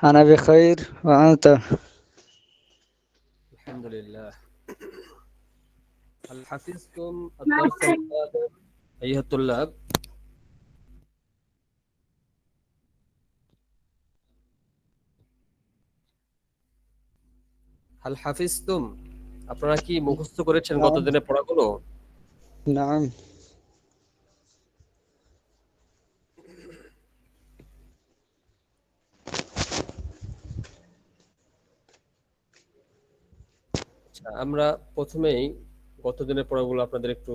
أنا بخير وأنت. الحمد لله. هل حفظتم الدرس القادم أيها الطلاب؟ هل حفظتم আপনারা কি মুখস্থ করেছেন গত نعم. দিনের পড়াগুলো? نعم. আচ্ছা, আমরা প্রথমেই গত দিনের পড়াগুলো আপনাদের একটু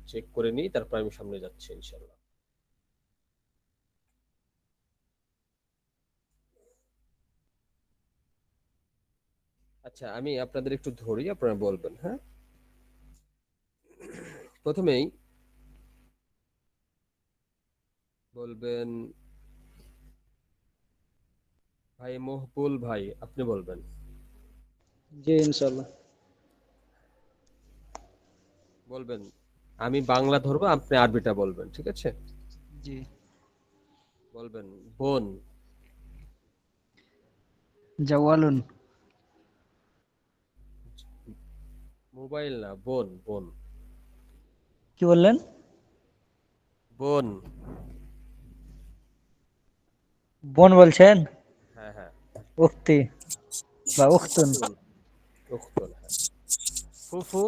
চেক করে নিই, তারপর আমি সামনে যাচ্ছি ইনশাআল্লাহ। আচ্ছা, আমি আপনাদের একটু ধরি, আপনারা বলবেন। হ্যাঁ, প্রথমেই বলবেন ভাই মহবুল ভাই, আপনি বলবেন। जी इंशाल्लाह। বলবেন আমি বাংলা ধরবো, আপনি আরবিটা বলবেন, ঠিক আছে? जी। বলবেন বোন। جوال। মোবাইল না, বোন বোন। কি বললেন? বোন। বোন বলছেন? হ্যাঁ হ্যাঁ। উক্তি বা উখতুন। উখতুন। উখতুন, হ্যাঁ। ফুফু।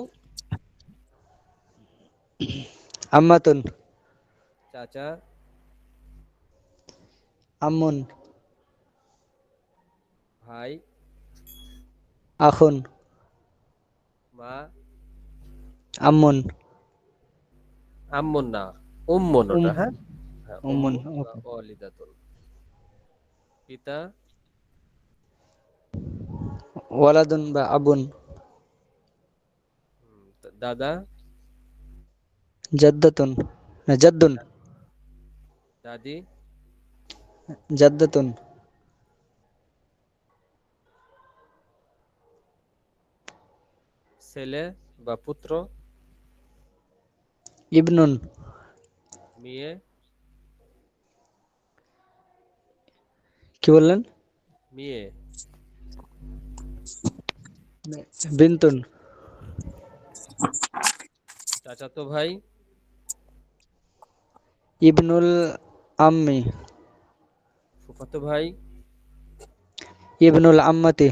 আম্মাতুন। চাচা। আম্মুন। ভাই। আখুন। মা। আম্মুন। আম্মুন না, উম্মুন উম ওটা। হ্যাঁ হ্যাঁ, উম্মুন। উম্মু বা ওকে। ওয়ালিদাতুন। পিতা। ওয়ালাদুন বা আবুন। দাদা। জাদ্দাতুন। না, জাদ্দুন। দাদি। জাদ্দাতুন। ছেলে বা পুত্র। ইবনুন। মেয়ে। কি বললেন? মেয়ে। বিনতুন। চাচাতো ভাই। ইবনুল আম্মি। ফুফাতো ভাই। ইবনুল আম্মাতি।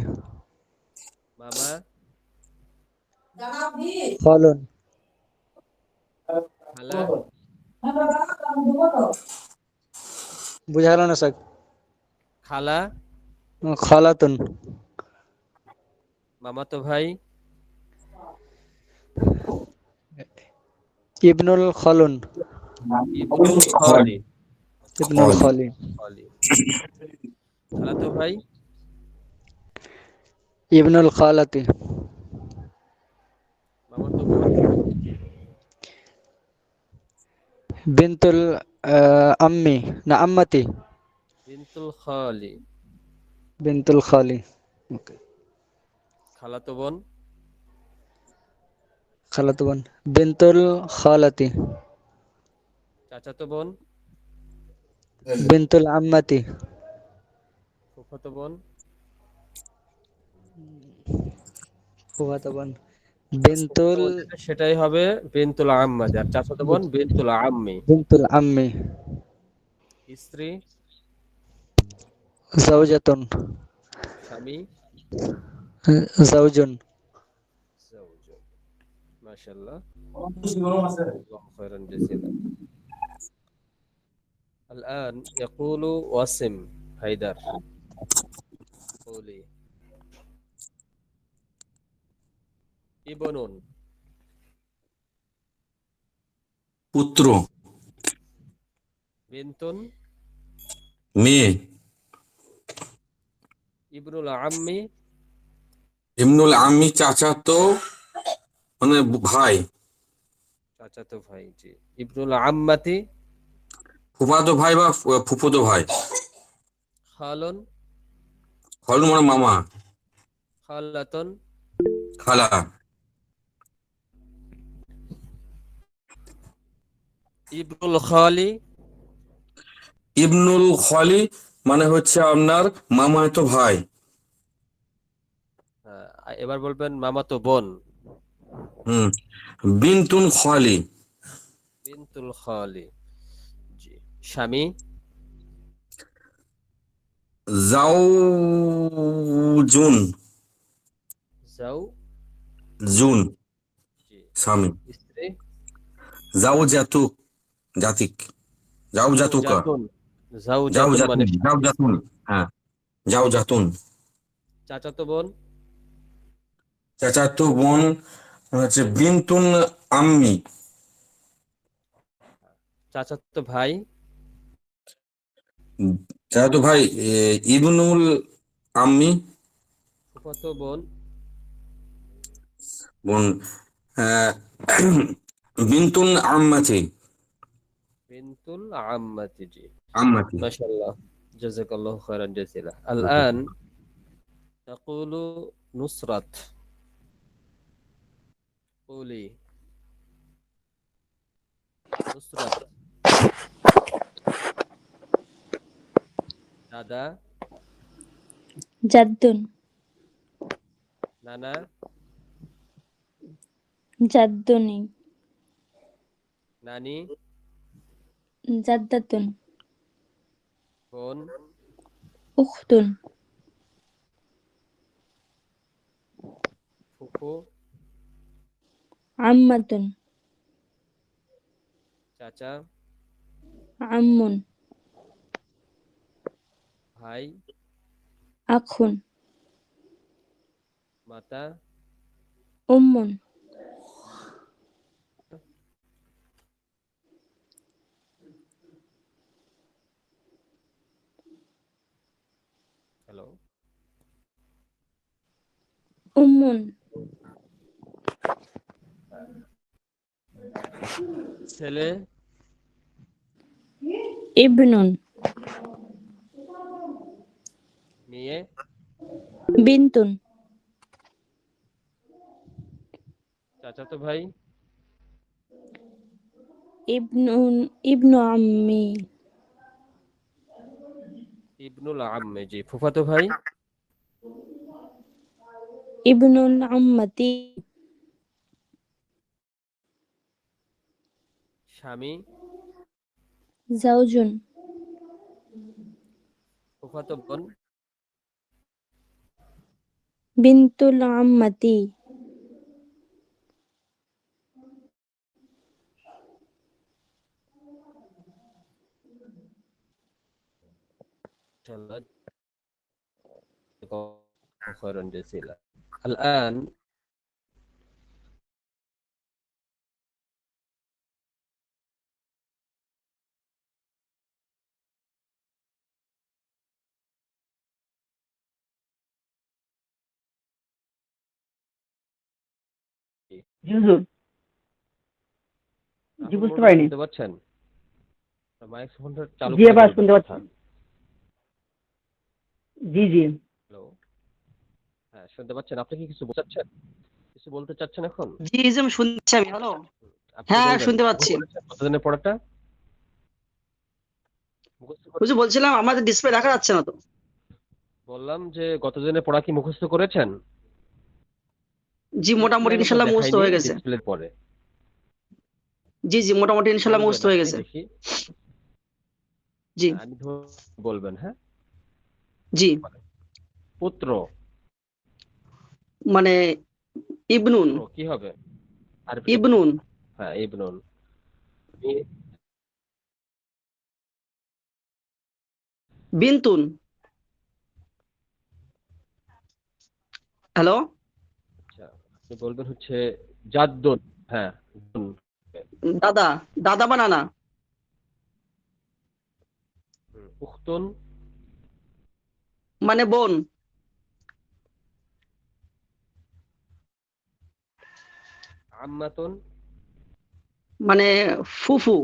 মামা। খালুন। খালা। বুঝা গেল না স্যার? খালা। খালাতুন। মামাতো ভাই। ইবনুল খালুন। ইবনুল খালি। ইবনুল খালি। খালি। খালাতো ভাই। ইবনুল খালাতি। মামাতো বোন। বিনতুল আম্মি না আম্মাতি। বিনতুল খালি। বিনতুল খালি। ওকে। খালাতো বোন। খালাতো বোন বিনতুল খালাতি। চাচাতো বোন। বিনতুল আম্মাতি। ফুফাতো বোন। ফুফাতো বোন ফুফাতো বিনতুল বোন যেটা সেটাই হবে বিনতুল আম্মাতি, আর চাচাতো বোন বিনতুল আম্মি। বিনতুল আম্মি। স্ত্রী। জাওজাতুন। স্বামী। জাওজুন। زوج. ما شاء الله. الله خيرا جزيلا. الآن يقول واسم حيدر. قولي. ابن. পুত্র, بنت. মেয়ে, ابن العم. ইবনুল আম্মি চাচাতো মানে ভাই, চাচাতো ভাই, জি। ইবনুল আম্মাতি। ফুফাতো ভাই বা ফুফাতো ভাই। খালুন। খালু মানে মামা, খালাতুন। খালা। ইবনুল খালি। ইবনুল খলি মানে হচ্ছে আপনার মামাতো ভাই। হ্যাঁ, এবার বলবেন মামাতো বোন। হুম। বিনতুন খালি। বিনতুল খালি। জি। স্বামী। জাউজুন। যাও। জুন। জি। স্বামী। স্ত্রী। জাউজাতুক। জাতিক। জাউজাতুকা। যাওজাতুন। যাওজাতুন মানে জাউজাতুন। স্বামী জাউজাতুন। স্ত্রী। হ্যাঁ, জাউজাতুন। চাচাতো বোন। চাচাতো বোন হচ্ছে বিনতুন আম্মি। চাচাতো ভাই। চাচাতো ভাই ইবনুল আম্মি। ফুফাতো বোন। বোন আহ, বিনতুল আম্মাতি। বিনতুল আম্মাতি। জি। আম্মাতি। মাশাআল্লাহ। জাযাকাল্লাহু খাইরান জাযিলা। الآن تقول نصرت. قولي নুসরাত। দাদা। জাদ্দুন, নানা। জাদ্দুনি, নানি। জাদ্দাতুন, বোন। উখতুন, ফুফু। আম্মাতুন, চাচা। আম্মুন, ভাই। আখুন, মাতা। উম্মুন, হ্যালো। উম্মুন, ছেলে। ইবনুন, মেয়ে। বিনতুন, চাচাতো ভাই। ইবনুন, ইবনু আম্মি, ইবনুল আম্মে। জি। ফুফাতো ভাই। ইবনুল আম্মাতি, স্বামী। জাওজুন, ফুফাতো বোন। বিনতুল আম্মাতি, মাশাআল্লাহ। خيرا جزيلا. الآن জি হুজুর, জি রাহুল বুঝতে মন্ডল পারিনি। শুনতে পাচ্ছেন? মাইক্রোফোনটা চালু জি করে এবার বলবেন শুনতে পাচ্ছি। কথা। জি জি। হ্যালো। হ্যাঁ, শুনতে পাচ্ছেন? আপনি কি কিছু বলতে চাচ্ছেন? কিছু বলতে চাচ্ছেন এখন? জি জি আমি শুনছি আমি হ্যালো আপনি হ্যাঁ বলবেন। শুনতে মুখস্থ পাচ্ছি। করেছেন কতদিনের পড়াটা? মুখস্থ বুঝি করেছেন? বলছিলাম আমাদের ডিসপ্লে দেখা যাচ্ছে না তো। বললাম যে গতদিনের পড়া কি মুখস্থ করেছেন? জি মোটামুটি স্ক্রিনে তো ইনশাল্লাহ মুখস্থ দেখায়নি, হয়ে গেছে। ডিসপ্লের পরে। জি জি মোটামুটি ইনশাল্লাহ বলবেন মুখস্থ হয়ে হ্যাঁ গেছে। দেখি। জি আমি বলবেন হ্যাঁ। জি পুত্র। মানে ইবনুন। পুত্র কি হবে? আরবিতে বলুন। ইবনুন হ্যাঁ, ইবনুন। মেয়ে। বিনতুন। হ্যালো আচ্ছা, আপনি বলবেন হচ্ছে জাদ্দুন। হ্যাঁ, দুন। দাদা দাদা বানানা। উখতুন। মানে বোন। আম্মাতুন। মানে ফুফু।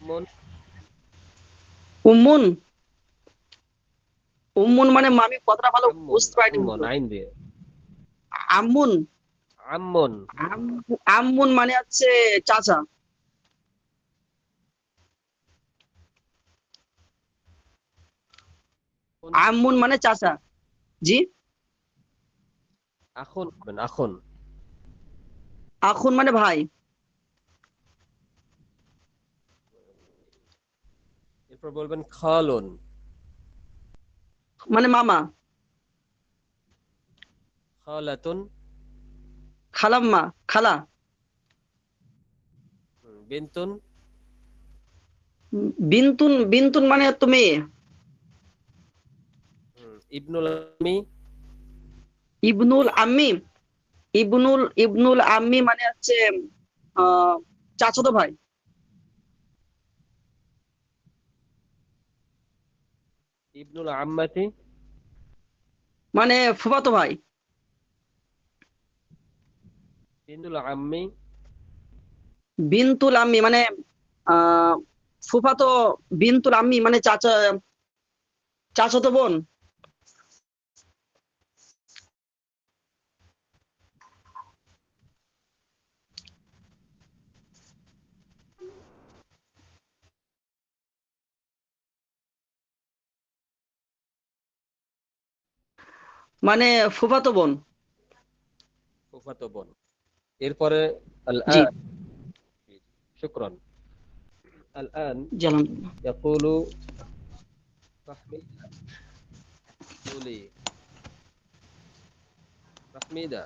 মন। উম্মুন। উম্মুন মানে আমি কথাটা ভালো আম্মুন। বুঝতে পারিনি আম্মুন হুজুর। আইন দিয়ে। আম্মুন। আম্মন। আম্মুন মানে হচ্ছে চাচা। আম্মুন মানে চাচা। জি। আখন আখন। আখুন মানে ভাই। এরপর বলবেন খালুন। মানে মামা। খালাতুন। খালাম্মা, খালা। বিনতুন। বিনতুন, বিনতুন মানে তো মেয়ে। ইবনুল আম্মি। ইবনুল আম্মি, ইবনুল আম্মি মানে হচ্ছে আহ চাচাতো ভাই। ইবনুল আম্মাতি। মানে ফুফাতো ভাই। বিনতুল আম্মি। বিনতুল আম্মি মানে আহ ফুফাতো, বিনতুল আম্মি মানে চাচাতো বোন। মানে ফুফাতো বোন। ফুফাতো বোন। এরপরে আল জি। আন। শুকরান। আল আন জি আলহামদুলিল্লাহ। ইয়াকুলু ফাহমিদা। কুলি ফাহমিদা।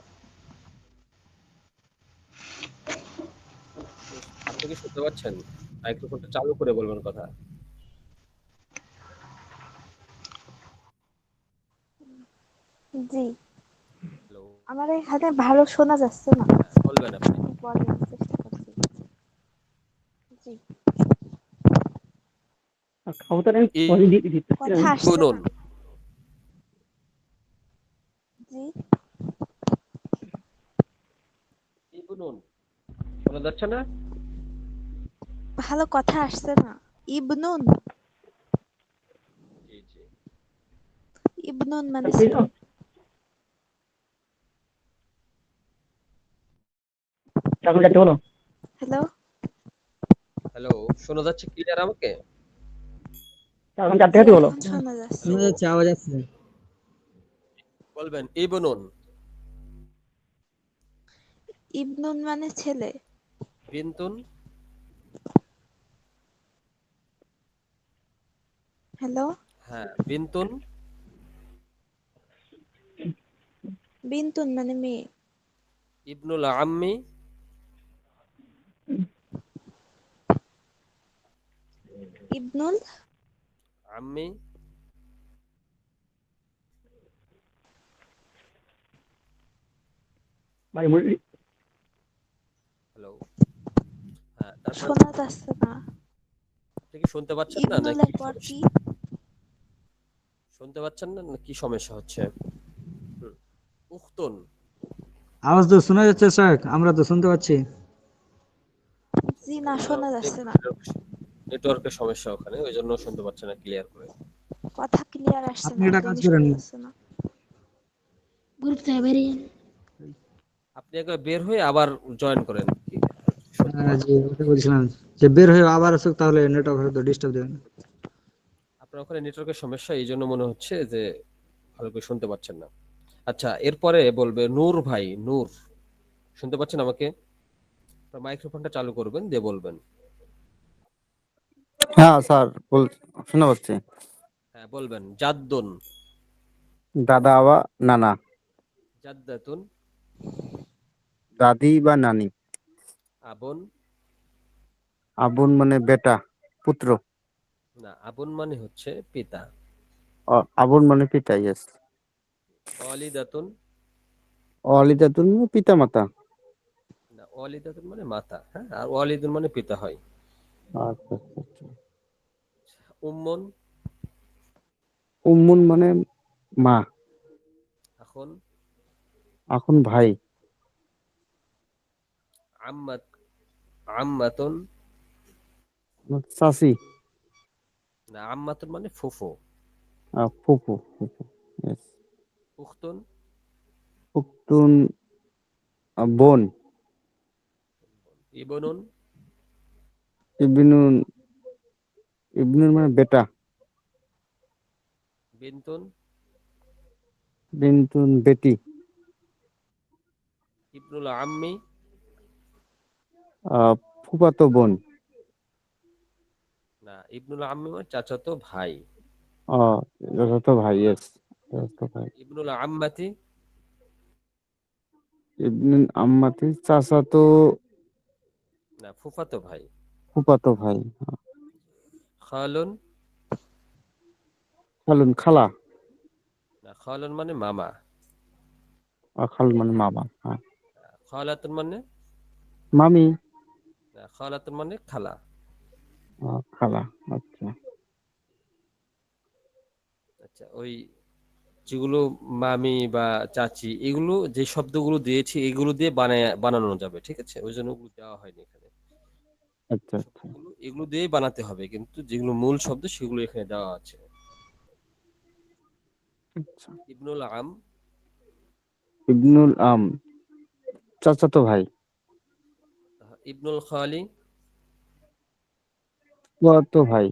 আপনি কি শুনতে পাচ্ছেন? মাইক্রোফোনটা চালু করে বলবেন কথা। জি, হ্যালো। আমার এখানে ভালো শোনা যাচ্ছে না। হ্যাঁ, বলবেন আপনি। আমি বলার চেষ্টা করছি। জি, কথা আসছে ইবনুন। না। জি, ইবনুন শোনা যাচ্ছে না? ভালো কথা আসছে না। ইবনুন, জি জি। ইবনুন মানে ছেলে। হ্যালো, হ্যালো, শোনা যাচ্ছে ক্লিয়ার আমাকে? জি এখন শোনা যাচ্ছে। শোনা হ্যালো, যাচ্ছে, আওয়াজ আসছে। বলবেন ইবনুন। ইবনুন মানে ছেলে। বিনতুন। হ্যালো, হ্যাঁ, বিনতুন। বিনতুন মানে মেয়ে। ইবনুল আম্মি। ইবনুল আম্মি। হ্যালো। হ্যাঁ, তারপরে শোনা যাচ্ছে না। আপনি কি শুনতে পাচ্ছেন না নাকি ইবনুলের পর সমস্যা? কি? শুনতে পাচ্ছেন না নাকি সমস্যা হচ্ছে? হুম। উখতুন। আওয়াজ তো শোনা যাচ্ছে স্যার, আমরা তো শুনতে পাচ্ছি। জি না, হয়তো শোনা যাচ্ছে না। নেটওয়ার্কের সমস্যা ওখানে, ওই জন্য শুনতে পাচ্ছে না ক্লিয়ার করে। কথা ক্লিয়ার আসছে আপনি না, একটা কাজ একদমই করেন, শোনা যাচ্ছে না। আপনি একবার বের হয়ে আবার জয়েন করেন কি শুনতে পান। যে ওটা বলছিলাম, যে বের হয়ে আবার আসুক, তাহলে নেটওয়ার্ক হয়তো ডিস্টার্ব দেবে না। আপনার ওখানে নেটওয়ার্কের সমস্যা, এই জন্য মনে হচ্ছে যে ভালো করে শুনতে পাচ্ছেন না। আচ্ছা, এরপরে বলবে নূর ভাই। নূর, শুনতে পাচ্ছেন আমাকে? আপনার মাইক্রোফোনটা চালু করবেন, দিয়ে বলবেন। হ্যাঁ স্যার, শোনা পাচ্ছি। হ্যাঁ, বলবেন জাদ্দুন। দাদা বা নানা। জাদ্দাতুন। দাদি বা নানি। আবুন। আবুন মানে বেটা, পুত্র। না, আবুন মানে হচ্ছে পিতা। আবুন মানে পিতা, ইয়েস। ওয়ালিদাতুন। অলিদাতুন পিতা মাতা। না, ওয়ালিদাতুন মানে মাতা, হ্যাঁ, আর ওয়ালিদুন মানে পিতা হয়। আচ্ছা আচ্ছা আচ্ছা। উম্মুন। উম্মুন মানে মা। এখন এখন ভাই। আম্মাত। আম্মাতুন। চাচি। না, আম্মাতুন মানে ফুফু। ফুফু ফুফু, ইয়েস। উখতুন। উক্তুন বোন। ইবনুন ইবনুন, ইবনুন মানে বেটা। বিনতুন বিনতুন বেটি। ইবনুল আম্মি ফুফাতো বোন। না, ইবনুল আম্মি মানে চাচাতো ভাই। চাচাতো ভাই, ইয়েস, চাচাতো ভাই। ইবনুল আম্মাতি ইবনুল আম্মাতি চাচাতো, না, ফুফাতো ভাই। ফুফাতো ভাই। খালুন খালুন খালা। না, খালুন মানে মামা। খালুন মানে মামা, হ্যাঁ। খালাতুন মানে মামি। না, খালাতুন মানে খালা। খালা, আচ্ছা। আচ্ছা, ওই যেগুলো মামি বা চাচি, এগুলো যে শব্দগুলো দিয়েছি এগুলো দিয়ে বানানো যাবে, ঠিক আছে? ওই জন্য ওগুলো দেওয়া হয়নি এখানে। আচ্ছা আচ্ছা শব্দগুলো এগুলো দিয়েই বানাতে হবে, কিন্তু যেগুলো মূল শব্দ সেগুলো এখানে দেওয়া আছে। আচ্ছা। ইবনুল আম ইবনুল আম চাচাতো ভাই। ইবনুল খালি ফুফাতো ভাই।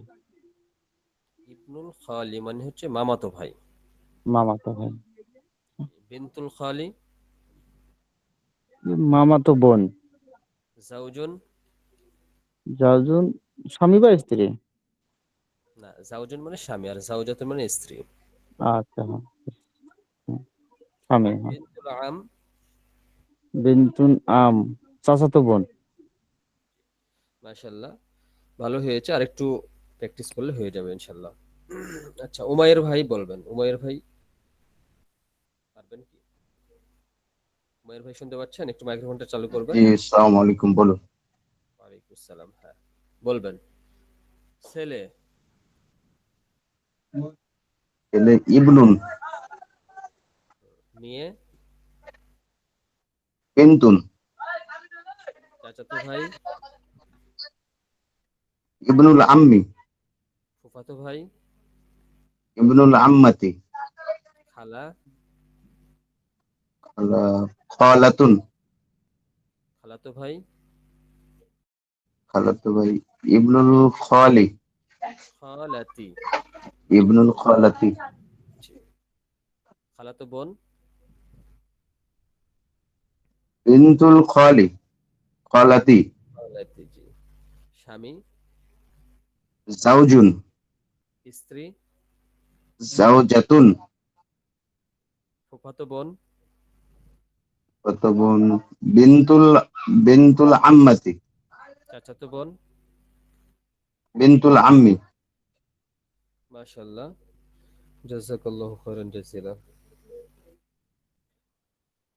ইবনুল খালি মানে হচ্ছে মামাতো ভাই। মামাতো ভাই। বিনতুল খালি মামাতো বোন। জাউজুন জাউজুন স্বামী বা স্ত্রী। না, জাউজুন মানে স্বামী আর জাউজাতুন মানে স্ত্রী। আচ্ছা, হ্যাঁ, হ্যাঁ, স্বামী, হ্যাঁ। বিনতুল আম বিনতুন আম চাচাতো বোন। মাশাআল্লাহ, ভালো হয়েছে, আর একটু প্র্যাকটিস করলে হয়ে যাবে ইনশাআল্লাহ। আচ্ছা, উমাইর ভাই বলবেন। উমাইর ভাই পারবেন কি? উমাইর ভাই শুনতে পাচ্ছেন? একটু মাইক্রোফোনটা চালু করবেন। জি, আসসালামু আলাইকুম, বলুন। ওয়ালাইকুম আসসালাম, হ্যাঁ বলবেন। ছেলে ছেলে ইবনুন, মেয়ে বিনতুন, চাচাতো ভাই ইবনুল আম্মি, ফুফাতো ভাই ইবনুল আম্মাতি, খালা খালাতুন, খালাতো ভাই খালাতো ভাই, ইবনুল খালি, খালাতি ইবনুল খালাতি, জি। খালাতো বোন বিনতুল খালি, খালাতি, খালাতি জি। স্বামী জাউজুন, স্ত্রী জাউজাতুন, ফুফাতো বোন কত বোন, বিনতুল বিনতুল আম্মাতি, চাচাতো বোন। বিনতুল আম্মি। মাশাআল্লাহ, জাযাকাল্লাহু খাইরান জাযিলা।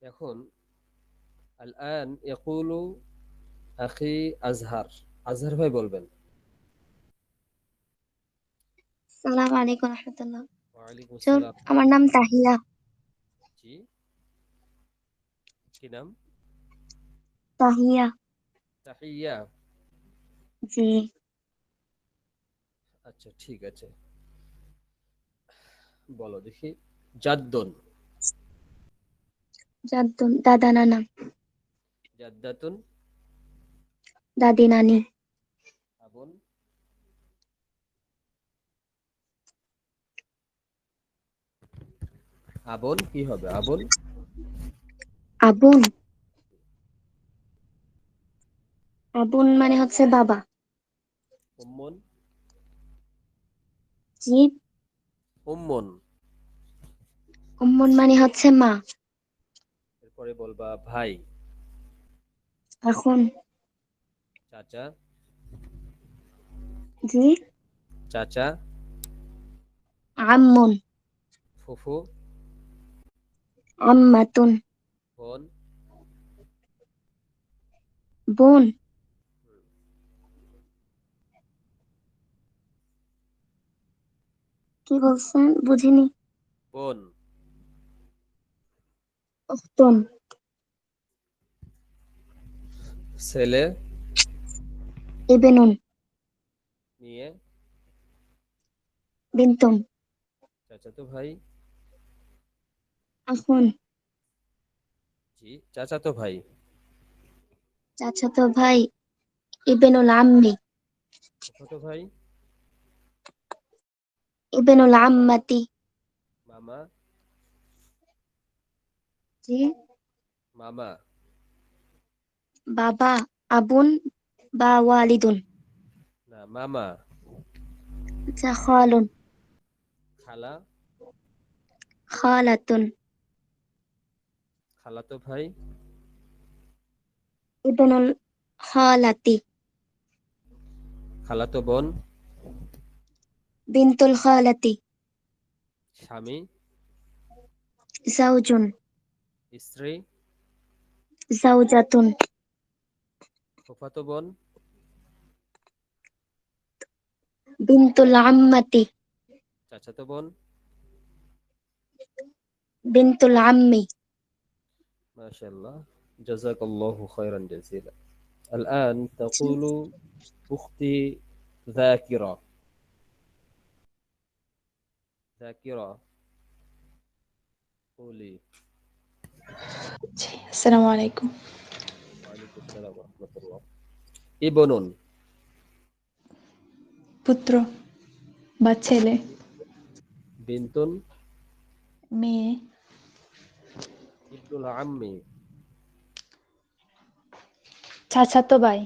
এখন আলআন ইয়াকুলু আখি আজহার। আজহার ভাই বলবেন। সালাম আলাইকুম রহমতুল্লাহ। ওয়ালাইকুম স্যার, আসসালাম। আমার নাম তাহিয়া। জি, কি নাম? তাহিয়া। তাহিয়া। জি। আচ্ছা, ঠিক আছে, বলো দেখি। জাদ্দুন জাদ্দুন দাদা নানা। জাদ্দাতুন দাদি নানি। আবুন আবুন কি হবে? আবুন আবুন। আবুন মানে হচ্ছে বাবা। উম্মুন জি। উম্মুন উম্মুন মানে হচ্ছে মা। এরপরে বলবা ভাই এখন। চাচা জি। চাচা আম্মুন। ফুফু আম্মাতুন। বোন বোন। কি বলছেন বুঝিনি? বোন উখতুন। ছেলে ইবনুন। মেয়ে বিনতুন। চাচাতো ভাই আখুন। জি চাচাতো ভাই চাচাতো ভাই ইবনুল আম্মি ফুফাতো ভাই, ইবনুল আম্মাতি মামা, জি মামা, বাবা আবুন বা ওয়ালিদুন না মামা, আচ্ছা খালুন খালা, খালাতুন খালাতো ভাই, ইবনুল খালাতি খালাতো বোন, বিনতুল খালাতি স্বামী, জাওজুন স্ত্রী, জাওজাতুন ফুফাতো বোন, বিনতুল আম্মাতি চাচাতো বোন। বিনতুল আম্মি ما شاء الله، جزاك الله خيرا جزيلا. الآن تقول أختي ذاكرة. ذاكرة، قولي. আসসালামু আলাইকুম। وعليكم السلام ورحمة الله. ابن، পুত্র বা ছেলে, بنت، মেয়ে, ابن العم، চাচাতো ভাই,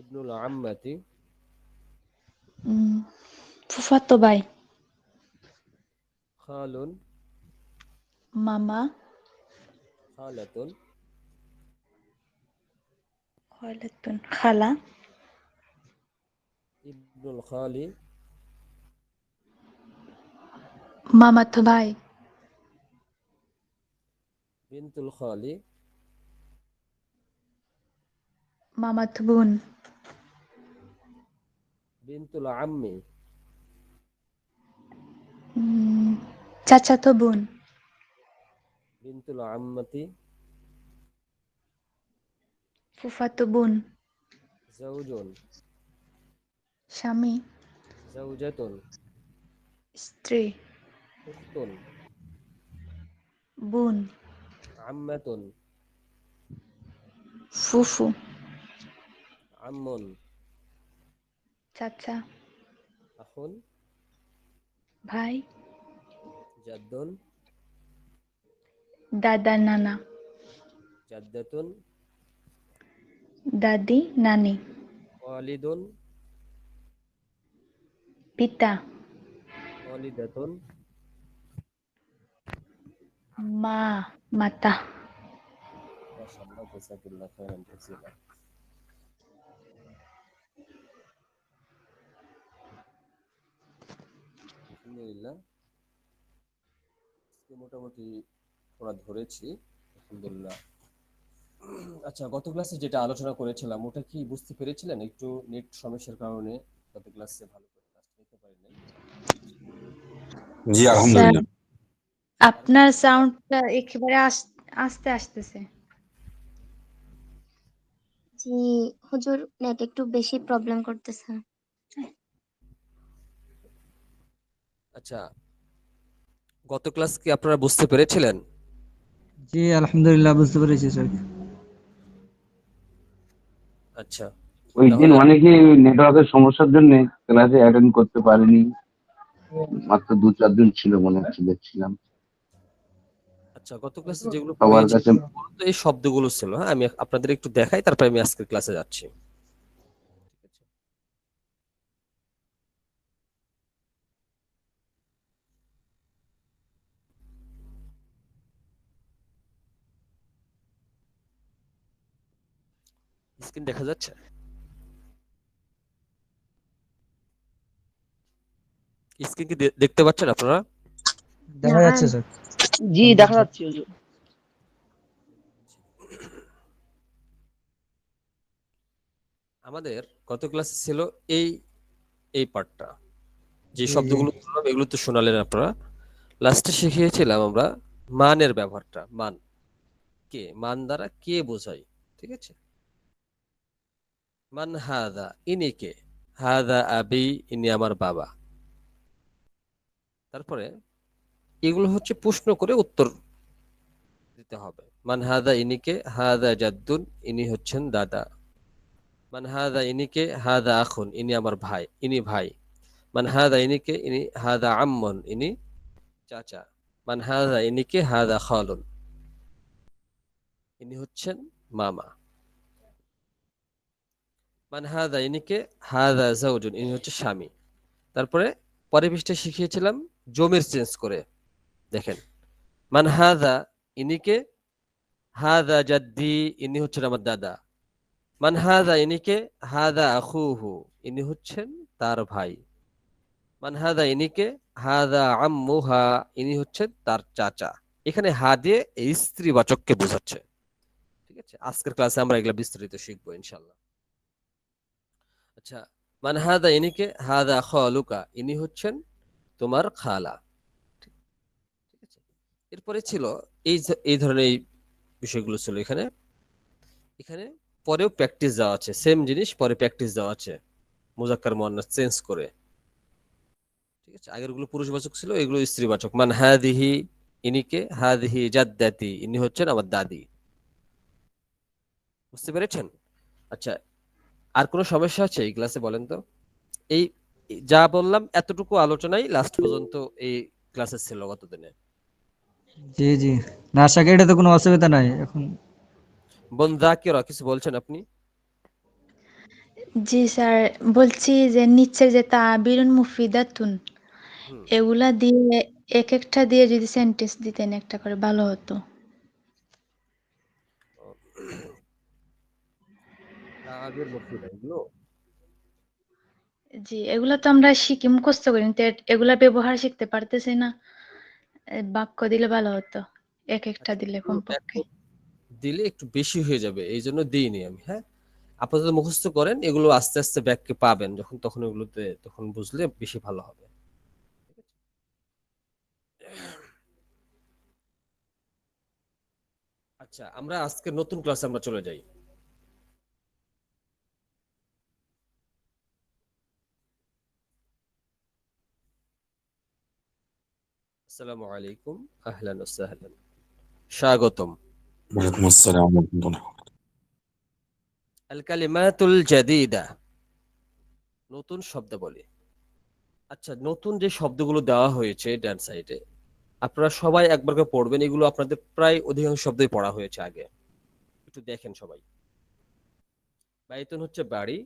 ابن العمة، উম, ফুফাতো ভাই, خال، মামা, خالة، খালাতুন খালা, ابن الخال، মামাতো ভাই, بنت الخال، মামাতো বোন, بنت العم، চাচাতো বোন, بنت العمة، ফুফাতো বোন, زوج، স্বামী, زوجة، স্ত্রী, أخت، বোন, عمة، ফুফু, عم، চাচা, أخ، ভাই, جد، দাদা নানা, جدة، দাদি নানি, والد، পিতা, والدة، মা মাতা। ما شاء الله، جزاك الله خيرا جزيلا. আলহামদুলিল্লাহ, আজকে মোটামুটি পড়া ধরেছি আলহামদুলিল্লাহ। আচ্ছা, গত ক্লাসে যেটা আলোচনা করেছিলাম ওটা কি বুঝতে পেরেছিলেন? একটু নেট সমস্যার কারণে গত ক্লাসে ভালো করে ক্লাসটা নিতে পারি নাই। জি স্যার, আলহামদুলিল্লাহ। আপনার সাউন্ডটা একেবারে আস্তে আসতেছে। জি হুজুর নেট একটু বেশি প্রবলেম করতেছে। আচ্ছা, গত ক্লাস কি আপনারা বুঝতে পেরেছিলেন? জি আলহামদুলিল্লাহ বুঝতে পেরেছি স্যার। আচ্ছা, ওই দিন তাহলে অনেকে নেটওয়ার্কের সমস্যার জন্য ক্লাসে অ্যাটেন্ড করতে পারেনি, মাত্র 2-4 জন ছিল মনে হচ্ছে, দেখছিলাম। আচ্ছা, গত ক্লাসে যেগুলো সবার পড়িয়েছি কাছে মূলত এই শব্দগুলো ছিল। হ্যাঁ, আমি আপনাদের একটু দেখাই, তারপরে আমি আজকের ক্লাসে যাচ্ছি। ঠিক আছে? স্ক্রিন দেখা যাচ্ছে? স্ক্রিন কি দেখতে পাচ্ছেন আপনারা? দেখা যাচ্ছে স্যার। জি দেখা যাচ্ছে হুজুর। আমাদের গত ক্লাসে ছিল এই এই পার্টটা, যে জি জি শব্দগুলো বললাম এগুলো তো শোনালেন আপনারা। লাস্টে শিখিয়েছিলাম আমরা মানের ব্যবহারটা। মান কে, মান দ্বারা কে বোঝাই। ঠিক আছে? মান হাদা, ইনি কে? হাদা আবি, ইনি আমার বাবা। তারপরে এগুলো হচ্ছে প্রশ্ন করে উত্তর দিতে হবে। মান হাদা ইনিকে, হাদা জাদ্দুন, ইনি হচ্ছেন দাদা। মান হাদা ইনিকে, হাদা আখুন, ইনি আমার ভাই, ইনি ভাই। মান হাদা ইনিকে, ইনি হাদা আম্মুন, ইনি চাচা। মান হাদা ইনিকে, হাদা খালুন, ইনি হচ্ছেন মামা। মান হাদা ইনিকে, হাদা জাওজুন, ইনি হচ্ছে স্বামী। তারপরে পরের পৃষ্ঠায় শিখিয়েছিলাম জমির চেঞ্জ করে। দেখেন, মান হাদা ইনিকে, হাদা জাদ্দি, ইনি হচ্ছেন আমার দাদা। মান হাদা ইনিকে, হাদা আখুহু, ইনি হচ্ছেন তার ভাই। মান হাদা ইনিকে, হাদা আম্মুহা, ইনি হচ্ছেন তার চাচা। এখানে হা দিয়ে এই স্ত্রীবাচককে বোঝাচ্ছে। ঠিক আছে, আজকের ক্লাসে আমরা এগুলা বিস্তারিত শিখবো ইনশাল্লাহ। আচ্ছা, মান হাদা ইনিকে, হাদা খালুকা, ইনি হচ্ছেন তোমার খালা। ঠিক আছে, এরপরে ছিল এই ধরনের এই বিষয়গুলো ছিল এখানে। এখানে পরেও প্র্যাকটিস দেওয়া আছে, সেম জিনিস পরে প্র্যাকটিস দেওয়া আছে মুজাক্কার মুয়ান্নাস চেঞ্জ করে। ঠিক আছে, আগেরগুলো পুরুষবাচক ছিল, এগুলো স্ত্রীবাচক। মান হাদিহি ইনিকে, হাদিহি জাদ্দাতি, ইনি হচ্ছেন আমার দাদি। বুঝতে পেরেছেন? আচ্ছা, আর কোনো সমস্যা আছে এই ক্লাসে বলেন তো? এই যা বললাম এতটুকু আলোচনাই লাস্ট পর্যন্ত এই ক্লাসে ছিল গতদিনে। জি জি, না আশা করি এটাতে কোনো অসুবিধা নাই এখন। বোন জাকিরা কিছু বলছেন আপনি? জি স্যার, বলছি যে নিচের যে তাবিরুন মুফিদাতুন, হুম, এগুলা দিয়ে এক একটা দিয়ে যদি সেন্টেন্স দিতেন একটা করে ভালো হতো। তাবির মুফিদা এগুলো জি, এগুলা তো আমরা শিখি মুখস্থ করি, কিন্তু এগুলা ব্যবহার শিখতে পারতেছি না। বাক্য দিলে ভালো হতো, এক একটা আচ্ছা, দিলে এগুলো কমপক্ষে। দিলে একটু বেশি হয়ে যাবে, এই জন্য দিইনি আমি। হ্যাঁ, আপাতত মুখস্থ করেন, এগুলো আস্তে আস্তে ব্যাককে পাবেন যখন, তখন এগুলোতে তখন বুঝলে বেশি ভালো হবে। ঠিক আছে? আচ্ছা, আমরা আজকে নতুন ক্লাসে আমরা চলে যাই। আসসালামু আলাইকুম, আহলান ওয়া সাহলান, স্বাগতম। ওয়ালাইকুম আসসালাম ওয়া রাহমাতুল্লাহ। আল কালিমাতুল জাদিদা, নতুন শব্দাবলী। আচ্ছা, নতুন যে শব্দগুলো দেওয়া হয়েছে ডান সাইডে, আপনারা সবাই একবার করে পড়বেন। এগুলো আপনাদের প্রায় অধিকাংশ শব্দই পড়া হয়েছে আগে, একটু দেখেন সবাই। বাইতুন হচ্ছে বাড়ি,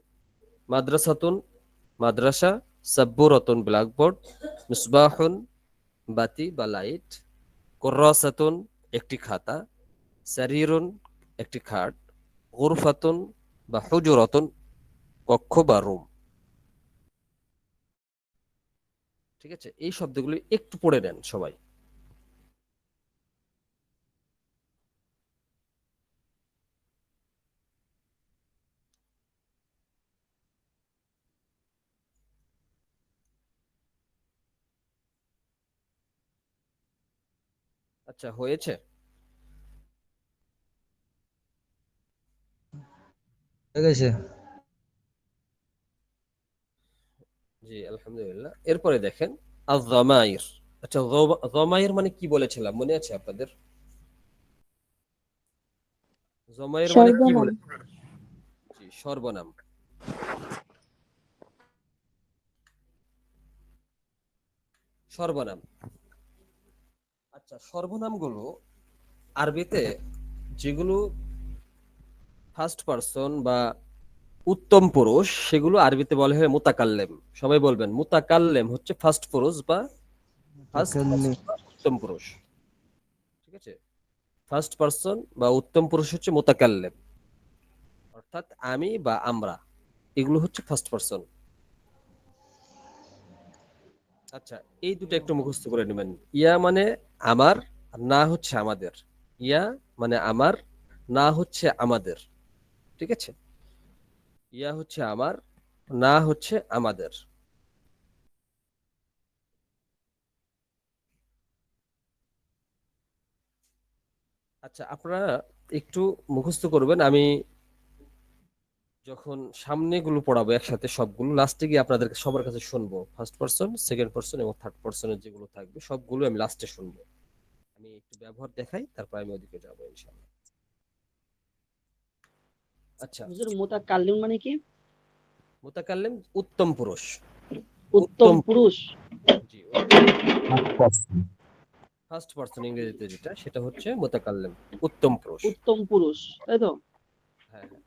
মাদ্রাসাতুন মাদ্রাসা, সাব্বুরাতুন ব্ল্যাকবোর্ড, মিসবাহুন বাতি বা লাইট, কুররাসাতুন একটি খাতা, সারিরুন একটি খাট, গুরফাতুন বা হুজুরাতুন কক্ষ বা রুম। ঠিক আছে, এই শব্দগুলো একটু পড়ে নেন সবাই। আচ্ছা, হয়েছে? ঠিক আছে। জি আলহামদুলিল্লাহ। এরপরে দেখেন আয-যামাইর। আচ্ছা, যামাইর মানে কি বলেছিলাম মনে আছে আপনাদের? যামাইর মানে কি সর্বনাম। বলে? জি, সর্বনাম। সর্বনাম। আচ্ছা, সর্বনামগুলো আরবিতে যেগুলো ফার্স্ট পারসন বা উত্তম পুরুষ, সেগুলো আরবিতে বলা হয় মুতাকাল্লেম। সবাই বলবেন মুতাকাল্লেম হচ্ছে ফার্স্ট পুরুষ বা ফার্স্ট পারসন বা উত্তম পুরুষ। ঠিক আছে, ফার্স্ট পারসন বা উত্তম পুরুষ হচ্ছে মুতাকাল্লেম, অর্থাৎ আমি বা আমরা, এগুলো হচ্ছে ফার্স্ট পারসন। আচ্ছা, এই দুটো একটু মুখস্থ করে নেবেন। ইয়া মানে আমার, আর না হচ্ছে আমাদের। ইয়া মানে আমার, না হচ্ছে আমাদের। ঠিক আছে, ইয়া হচ্ছে আমার, না হচ্ছে আমাদের। আচ্ছা, আপনারা একটু মুখস্থ করবেন। আমি যখন সামনেগুলো পড়াবো একসাথে সবগুলো, লাস্টে গিয়ে আপনাদের সবার কাছে শুনবো। ফার্স্ট পারসন, সেকেন্ড পারসন এবং থার্ড পারসনের যেগুলো থাকবে সবগুলো আমি লাস্টে শুনবো। আমি একটু ব্যবহার দেখাই, তারপর আমি ওদিকে যাবো ইনশাআল্লাহ। আচ্ছা, হুজুর মুতাকাল্লিম মানে কি? মুতাকাল্লিম উত্তম পুরুষ। উত্তম পুরুষ। জি, ফার্স্ট পারসন ইংরেজিতে যেটা সেটা হচ্ছে মুতাকাল্লিম, উত্তম পুরুষ। উত্তম পুরুষ, তাই তো? হ্যাঁ, হ্যাঁ।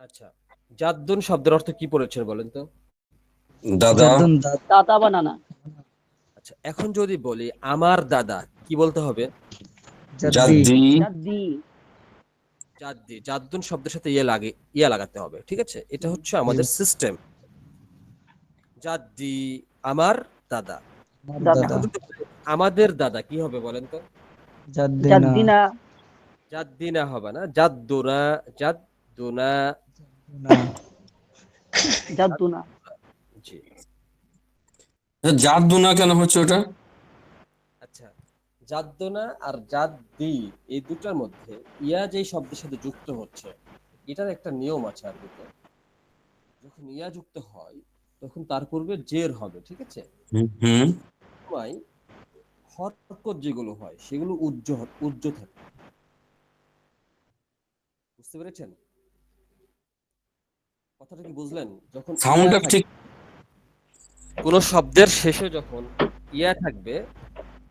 আচ্ছা, জাদ্দুন শব্দের অর্থ কি পড়েছেন বলেন তো? দাদা, জাদ্দুন দাদা বা নানা। আচ্ছা, এখন যদি বলি আমার দাদা, কি বলতে হবে? জাদ্দি জাদ্দি, দাদি। জাদ্দি। জাদ্দুন শব্দের সাথে ইয়া লাগাতে হবে, ঠিক আছে? এটা হচ্ছে আমাদের সিস্টেম। জাদ্দি, আমার দাদা। দাদা। এখন যদি বলি আমাদের দাদা, কি হবে বলেন তো? জাদ্দিনা জাদ্দিনা। জাদ্দিনা হবে না, জাদ্দুনা, জাদ্দুনা। না জাদ্দুনা। জি, জাদ্দুনা কেন হচ্ছে ওটা? আচ্ছা, জাদ্দুনা আর জাদ্দি এই দুটার মধ্যে ইয়া যেই শব্দের সাথে যুক্ত হচ্ছে, এটার একটা নিয়ম আছে আরবিতে। যখন ইয়া যুক্ত হয় তখন তার পূর্বে জের হবে, ঠিক আছে? হুম, সময় হরকত যেগুলো হয় সেগুলো উজ্জ থাকে। বুঝতে পেরেছেন কথাটা? কি বুঝলেন? যখন ইয়া সাউন্ডটা থাকবে, ঠিক, কোন শব্দের শেষে যখন ইয়া থাকবে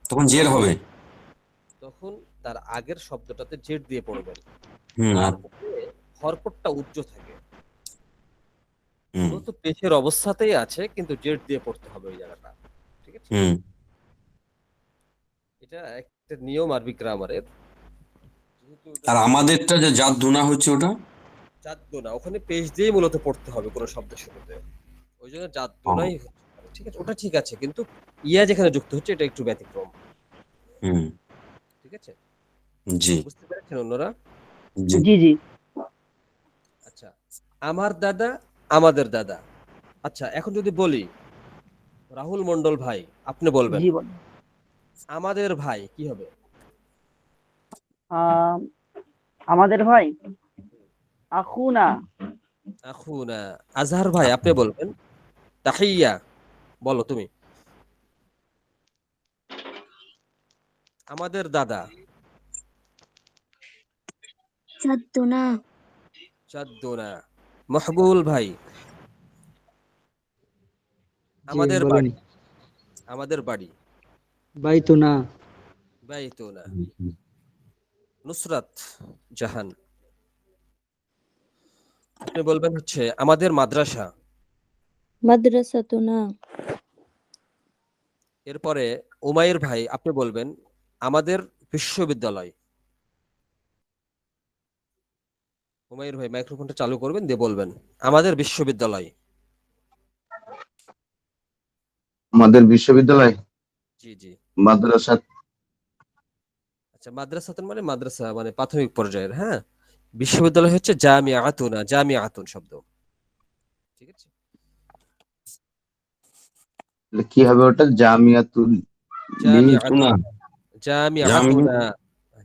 তখন জের তখন হবে। তখন তার আগের শব্দটাতে জেড দিয়ে পড়বেন। হুম, আর উপরে হরকতটা উজ্জ থাকে। হুম, মূলত পেশের অবস্থাতেই আছে কিন্তু জেড দিয়ে পড়তে হবে ওই জায়গাটা, ঠিক আছে? হুম। এটা একটা নিয়ম আরবি গ্রামারের। যেহেতু ওটা আর আমাদেরটা যে জাদ্দুনা হচ্ছে ওটা? জাদ্দু না, ওখানে পেশ দিয়েই মূলত পড়তে হবে কোনো শব্দের শুরুতে, ওই জন্য জাদ্দু ও, নাই হচ্ছে, ঠিক আছে? ওটা ঠিক আছে, কিন্তু ইয়া যেখানে যুক্ত হচ্ছে এটা একটু ব্যতিক্রম, হুম, ঠিক আছে? জি, বুঝতে পেরেছেন অন্যরা? জি। জি জি। আচ্ছা, আমার দাদা, আমাদের দাদা। আচ্ছা, এখন যদি বলি রাহুল মন্ডল ভাই, আপনি বলবেন জি বলেন। আমাদের ভাই, কি হবে? আহ, আমাদের ভাই আখুনা। আখুনা। আজহার ভাই, আপনি বলবেন তাহিয়া। বলো তুমি। আমাদের দাদা, জাদ্দুনা। চাদ্দোনা। মহবুল ভাই, জি আমাদের বলেন। বাড়ি, আমাদের বাড়ি। বাইতুনা বাইতুনা। নুসরাত জাহান, আপনি বলবেন হচ্ছে আমাদের মাদ্রাসা। মাদ্রাসাতুনা। এরপরে উমাইর ভাই, আপনি বলবেন আমাদের বিশ্ববিদ্যালয়। উমাইর ভাই মাইক্রোফোনটা চালু করবেন, দিয়ে বলবেন আমাদের বিশ্ববিদ্যালয়। আমাদের বিশ্ববিদ্যালয়, জি, জি। মাদ্রাসা। আচ্ছা, মাদ্রাসাতুন মানে মাদ্রাসা মানে প্রাথমিক পর্যায়ের, হ্যাঁ। বিশ্ববিদ্যালয় হচ্ছে জামিআতুনা, জামিআতুন শব্দ, ঠিক আছে? তাহলে কি হবে ওটা? জামিয়াতুল বিনতুনা, জামিআতুনা, জামি জামিআতুনা।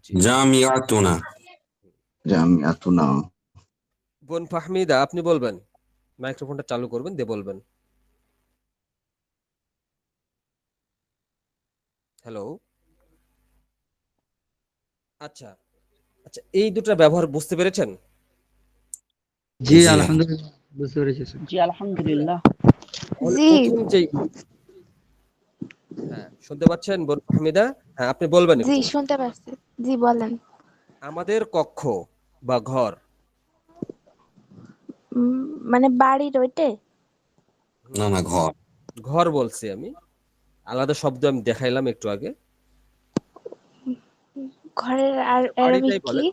জি। জামিয়াতুনা। জামিয়াতুনা। বোন ফাহমিদা, আপনি বলবেন, মাইক্রোফোনটা চালু করবেন, দিয়ে বলবেন হ্যালো। আচ্ছা, আচ্ছা, এই দুটো ব্যবহার বুঝতে পেরেছেন? জি জি, আলহামদুলিল্লাহ বুঝতে পেরেছি স্যার। জি আলহামদুলিল্লাহ। তাহলে জি প্রথম যেই, হ্যাঁ, শুনতে পাচ্ছেন বোন ফাহমিদা? হ্যাঁ, আপনি বলবেন জি একটু। শুনতে পাচ্ছি। জি বলেন। আমাদের কক্ষ বা ঘর। মানে বাড়ির ওইটে? না না, ঘর। ঘর বলছি আমি, আলাদা শব্দ আমি দেখাইলাম একটু আগে। ঘরের আর আচ্ছা, আরবিক বাড়িটাই কি? বলেন।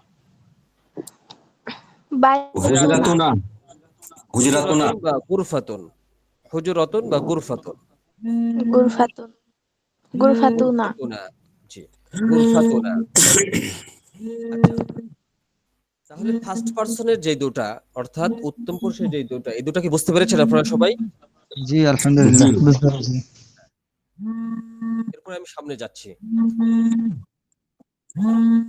বাইতুনা। হুজরাতুনা, হুজরাতুনা। হুজরাতুন বা গুরফাতুন। হুজরাতুন বা গুরফাতুন। গুরফাতুন। গুরফাতুনা। গুরফাতুনা। জি, গুরফাতুনা। আচ্ছা, তাহলে ফার্স্ট পারসনের যে দুটা, অর্থাৎ উত্তম পুরুষের যে দুটা, এই দুটা কি বুঝতে পেরেছেন আপনারা সবাই? জি জি, আলহামদুলিল্লাহ বুঝতে পেরেছি। এরপরে আমি সামনে যাচ্ছি।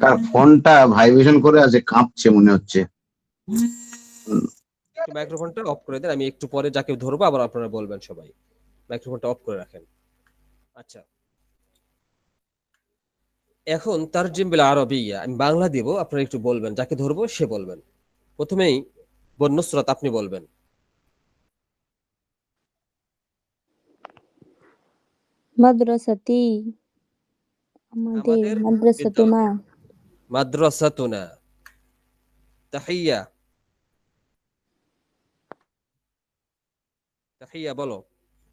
তার ফোনটা ভাইব্রেশন করে আছে, কাঁপছে মনে হচ্ছে। একটু মাইক্রোফোনটা অফ করে দেন, আমি একটু পরে যাকে ধরবো আবার আপনারা বলবেন সবাই। মাইক্রোফোনটা অফ করে রাখেন। আচ্ছা, এখন তারজিম বিল আরবিয়া, আমি বাংলা দিব, আপনারা একটু বলবেন, যাকে ধরবো সে বলবেন। প্রথমেই বোন নুসরাত আপনি বলবেন। মাদ্রাসাতি, আমাদের আমাদের মাদ্রাসাতুনা, বিদ্যালয়, মাদ্রাসাতুনা। তাহিয়া, তাহিয়া বলো,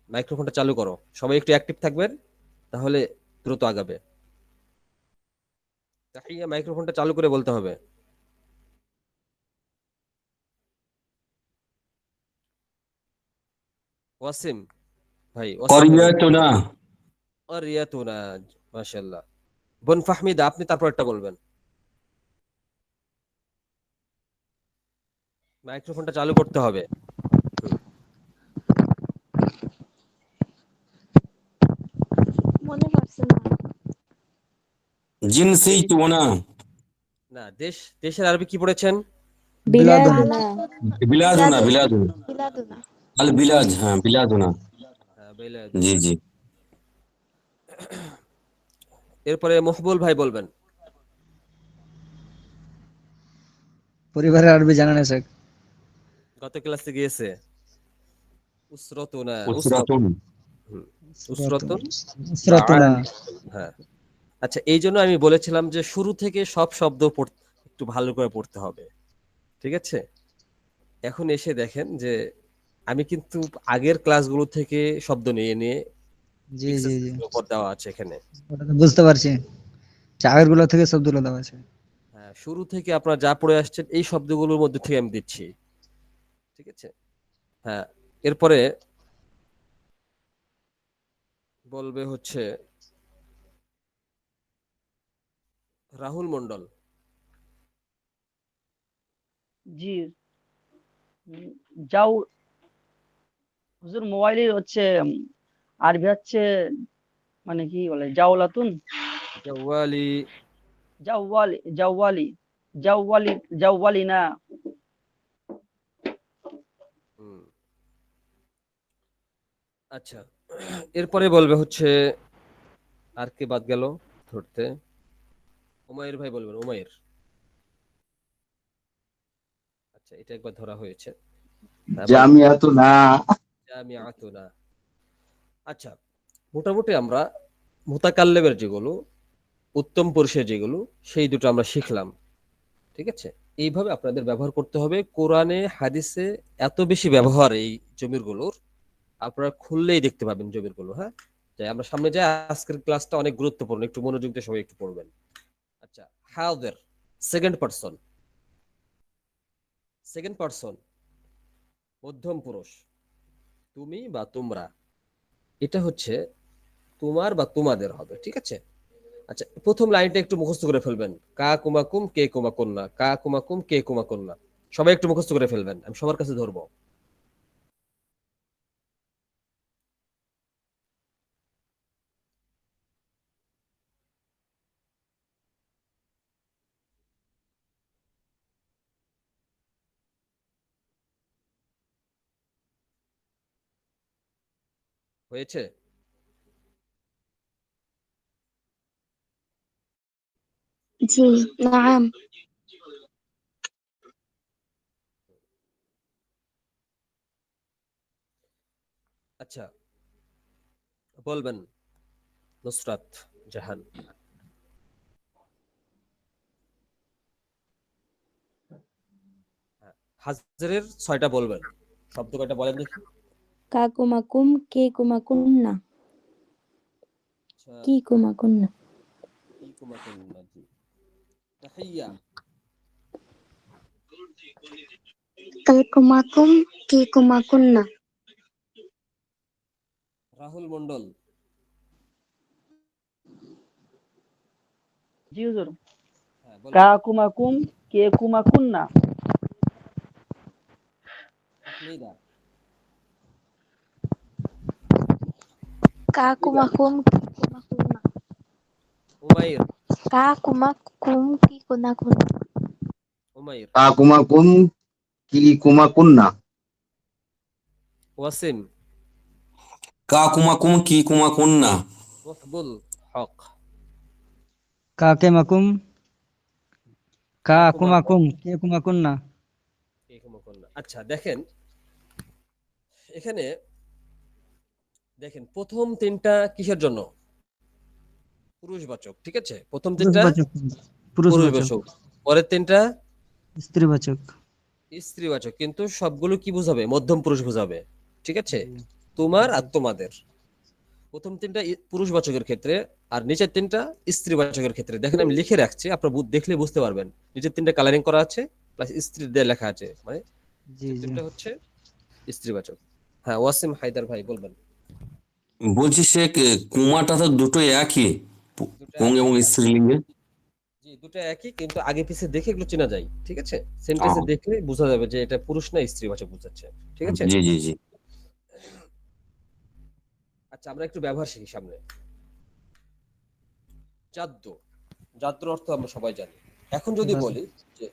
মাইক্রোফোনটা চালু করো, সবাই একটু অ্যাক্টিভ থাকবেন, তাহলে দ্রুত আগাবে। তাহিয়া মাইক্রোফোনটা চালু করে বলতে হবে। ওয়াসিম ভাই, ওয়াসিম ভাই বলুন। قريتنا রিয়াতুনা, মাশাআল্লাহ। বোন ফাহমিদা আপনি তারপর একটা বলবেন, মাইক্রোফোনটা চালু করতে হবে। হুম। মনে পড়ছে না। جنسيتنا না, দেশের আরবি কি পড়েছেন? বিলাদুন। বিলাদুনা, بلادنا বিলাদুনা। بلادنا বিলাদুনা। البلاد ها بلادنا হ্যাঁ, বেলাদুনা। जी जी এরপরে মহবুল ভাই বলবেন। পরিবারের আরবি জানা নেই শেখ। গত ক্লাসে গিয়েছে। উসরতুনা, أسرة হুম, উসরতুন বা উসরাতুনা। হ্যাঁ। আচ্ছা, এই জন্য আমি বলেছিলাম যে শুরু থেকে সব শব্দ একটু ভালো করে পড়তে হবে, ঠিক আছে? এখন এসে দেখেন যে আমি কিন্তু আগের ক্লাসগুলো থেকে শব্দ নিয়ে নিয়ে জি জি জি, উপর দেওয়া আছে এখানে। ওটা তো বুঝতে পারছি, চায়ের গুলো থেকে শব্দগুলো দেওয়া আছে। হ্যাঁ, শুরু থেকে আপনারা যা পড়ে আসছেন এই শব্দগুলোর মধ্যে থেকে আমি দিচ্ছি, ঠিক আছে? হ্যাঁ, এরপরে বলবে হচ্ছে রাহুল মন্ডল। জি। যাও হুজুর, মোবাইলের হচ্ছে আরবি হচ্ছে মানে কি বলে, জাওলাতুন, জাওয়ালি। জাওয়ালি, জাওয়ালি, জাওয়ালি, জাওয়ালিনা। হুম, আচ্ছা। এরপরে বলবে হচ্ছে, আর কে বাদ গেল ধরতে? উমাইর ভাই বলবেন, উমাইর। আচ্ছা, এটা একবার ধরা হয়েছে। এবার জামিয়াতুনা। জামিআতুনা। আচ্ছা, মোটামুটি আমরা মুতাকাল্লিমের যেগুলো, উত্তম পুরুষের যেগুলো, সেই দুটো আমরা শিখলাম, ঠিক আছে? এইভাবে আপনাদের ব্যবহার করতে হবে। কোরআনে হাদিসে এত বেশি ব্যবহার এই জমিরগুলোর, আপনারা খুললেই দেখতে পাবেন জমিরগুলো। হ্যাঁ, যাই আমরা সামনে যাই, আজকের ক্লাসটা অনেক গুরুত্বপূর্ণ, একটু মনোযোগ দিয়ে সবাই একটু পড়বেন। আচ্ছা, হাউদের সেকেন্ড পারসন, সেকেন্ড পারসন মধ্যম পুরুষ, তুমি বা তোমরা, এটা হচ্ছে তোমার বা তোমাদের হবে, ঠিক আছে? আচ্ছা, প্রথম লাইনটা একটু মুখস্থ করে ফেলবেন। কা কুমাকুম কে কুমাকুন্না, কা কুমাকুম কে কুমাকুন্না, সবাই একটু মুখস্থ করে ফেলবেন, আমি সবার কাছে ধরবো। হয়েছে? জি, নাম। আচ্ছা, বলবেন নুসরাত জাহান। হ্যাঁ, হাজারের 6টা বলবেন, শব্দ কয়টা বলেন দেখি। কাকুমাকুম, কে কুমাকুন্না, আচ্ছা, কি কুমাকুন্না, কি কুমাকুন্না, জি। তাহিয়া, কালকুমাকুম কি কুমাকুন্না। রাহুল মন্ডল। জি হুজুর। হ্যাঁ, বলেন। কাকুমাকুম কে কুমাকুন্না। ফাহমিদা, কাকুমাকুম কি কুমাকুন্না। উমাইর, কাকুমাকুম কি কুনাকুন্না। উমাইর, কাকুমাকুম কি কুমাকুন্না। ওয়াসিম, كاكما كم كي كما كنا মহবুল হক, কাকে মাকুম, কা কাকুমা কুমাকুম কে কুমাকুন না। আচ্ছা দেখেন এখানে, দেখেন প্রথম তিনটা কিসের জন্য? পুরুষবাচক, ঠিক আছে? প্রথম তিনটা পুরুষবাচক, পুরুষবাচক, পুরুষবাচক, পরের তিনটা স্ত্রীবাচক। স্ত্রীবাচক, কিন্তু সবগুলো কি বোঝাবে? মধ্যম পুরুষ বোঝাবে, ঠিক আছে? তোমার আর তোমাদের, প্রথম তিনটা পুরুষবাচকের ক্ষেত্রে, আর নিচের তিনটা স্ত্রীবাচকের ক্ষেত্রে। দেখেন আমি লিখে রাখছি, আপনারা দেখলে বুঝতে পারবেন। নিচের তিনটা কালারিং করা আছে, প্লাস স্ত্রী দিয়ে লেখা আছে, মানে জি জি। তিনটা হচ্ছে স্ত্রীবাচক। হ্যাঁ, ওয়াসিম হায়দার ভাই বলবেন। বলছি সে কুমাটা তো দুটো একই, দুটো পুং একই, এবং হ্যাঁ। স্ত্রীলিঙ্গে। জি, দুটো একই, কিন্তু আগে পিছে দেখে এগুলো চেনা যায়, ঠিক আছে? সেন্টেন্সে দেখলে বোঝা যাবে যে এটা পুরুষ না স্ত্রীবাচক বোঝাচ্ছে, ঠিক আছে? জি জি জি। আচ্ছা, আমরা একটু ব্যবহার শিখি সামনে। জাদ্দু, জাদ্দুর অর্থ আমরা সবাই জানি। এখন যদি বলি যে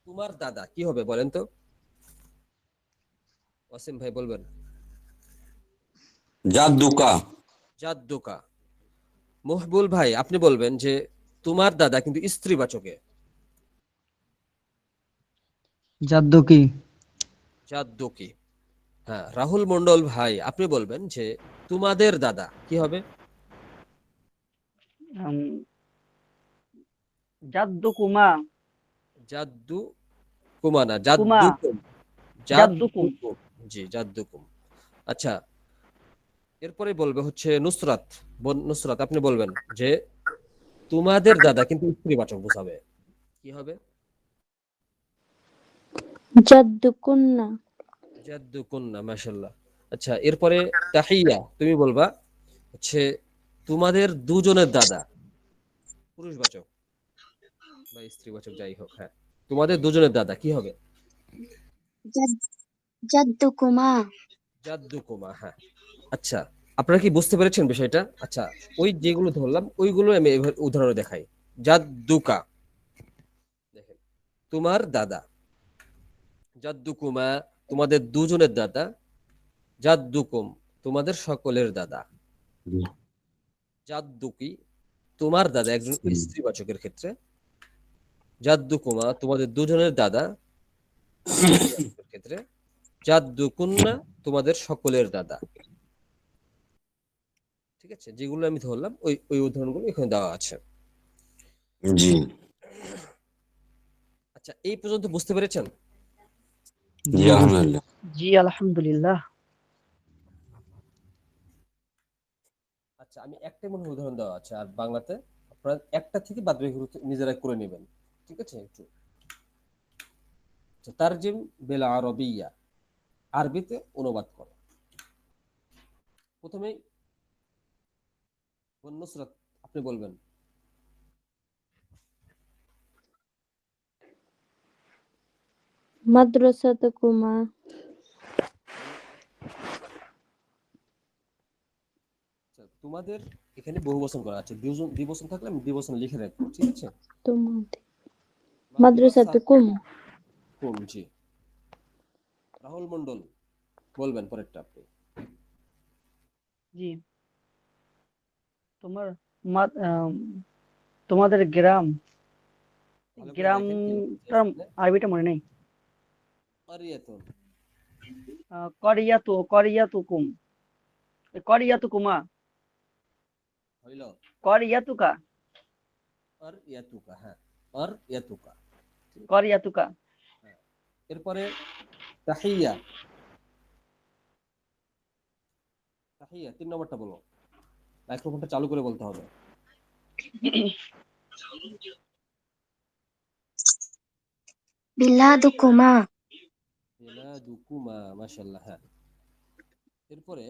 তোমার দাদা, কি হবে বলেন তো? ওয়াসিম ভাই বলবেন। জাদ্দুকা। জাদ্দুকা। মহবুল ভাই আপনি বলবেন যে তোমার দাদা, কিন্তু স্ত্রীবাচকে। জাদ্দুকি, জাদ্দুকি। হ্যাঁ, রাহুল মন্ডল ভাই আপনি বলবেন যে তোমাদের দাদা, কি হবে? জাদ্দুকুমা। জাদ্দু কুমা না, কুমা, জাদ্দুকুম। জাদ্দুকুম। জাদ্দুকুম, জি জাদ্দুকুম। আচ্ছা, এরপরে বলবে হচ্ছে নুসরাত। নুসরাত আপনি বলবেন যে তোমাদের দাদা, কিন্তু স্ত্রীবাচক বোঝাবে, কি হবে? জাদ্দুকুন্না। জাদ্দুকুন্না, মাশাআল্লাহ। আচ্ছা, এরপরে তাহিয়া তুমি বলবা হচ্ছে তোমাদের দুজনের দাদা, পুরুষবাচক বা স্ত্রীবাচক যাই হোক, হ্যাঁ। তোমাদের দুজনের দাদা, কি হবে? জাদ্দুকুমা। জাদ্দুকুমা, হ্যাঁ। আচ্ছা, আপনারা কি বুঝতে পেরেছেন বিষয়টা? আচ্ছা, ওই যেগুলো ধরলাম ওইগুলো আমি এবার উদাহরণে দেখাই। জাদ্দুকা, দেখেন, তোমার দাদা। জাদ্দুকুমা, তোমাদের দুজনের দাদা। জাদ্দুকুম, তোমাদের সকলের দাদা। জাদ্দুকি, তোমার দাদা একজন স্ত্রীবাচকের ক্ষেত্রে। জাদ্দুকুমা, তোমাদের দুজনের দাদা স্ত্রীবাচকের ক্ষেত্রে। জাদ্দুকুন্না, তোমাদের সকলের দাদা। ঠিক আছে? যেগুলো আমি ধরলাম ওই ওই উদাহরণগুলো এখানে দেওয়া আছে। জি আচ্ছা, এই পর্যন্ত বুঝতে পেরেছেন? জি আলহামদুলিল্লাহ। জি আলহামদুলিল্লাহ। আচ্ছা, আমি একটাই মনে হয় উদাহরণ দেওয়া আছে, আর বাংলাতে আপনারা একটা থেকে বাদ বাকিগুলো নিজেরাই করে নেবেন, ঠিক আছে? একটু তারজিম বিল আরবিয়্যা, আরবিতে অনুবাদ করো। প্রথমেই নুসরাত আপনি বলবেন। মাদ্রাসাতুকুমা। আচ্ছা, তোমাদের এখানে বহু বচন করা আছে, দ্বিবচন থাকলে আমি দ্বিবচন লিখে রাখবো, ঠিক আছে? তোমাদের। মাদ্রাসাতুকুম। কুম, জি। রাহুল মন্ডল বলবেন পরেরটা আপনি। জি, তোমাদের গ্রাম। ভালো করে দেখেন কি লেখা আছে গ্রামটার এখানে। আরবিটা মনে নেই। কারিয়াতুন। করিয়াতুকুম, করিয়াতুকুমা, হইল। করিয়াতুকা, আর ইয়াতুকা, হ্যাঁ, আর ইয়াতুকা। করিয়াতুকা। হ্যাঁ। এরপরে তাহিয়া। তাহিয়া 3 নম্বরটা বলো। মাইক্রোফোনটা চালু করে বলতে হবে। বিলাদুকুমা। বিলাদুকুমা, মাশাআল্লাহ, হ্যাঁ। এরপরে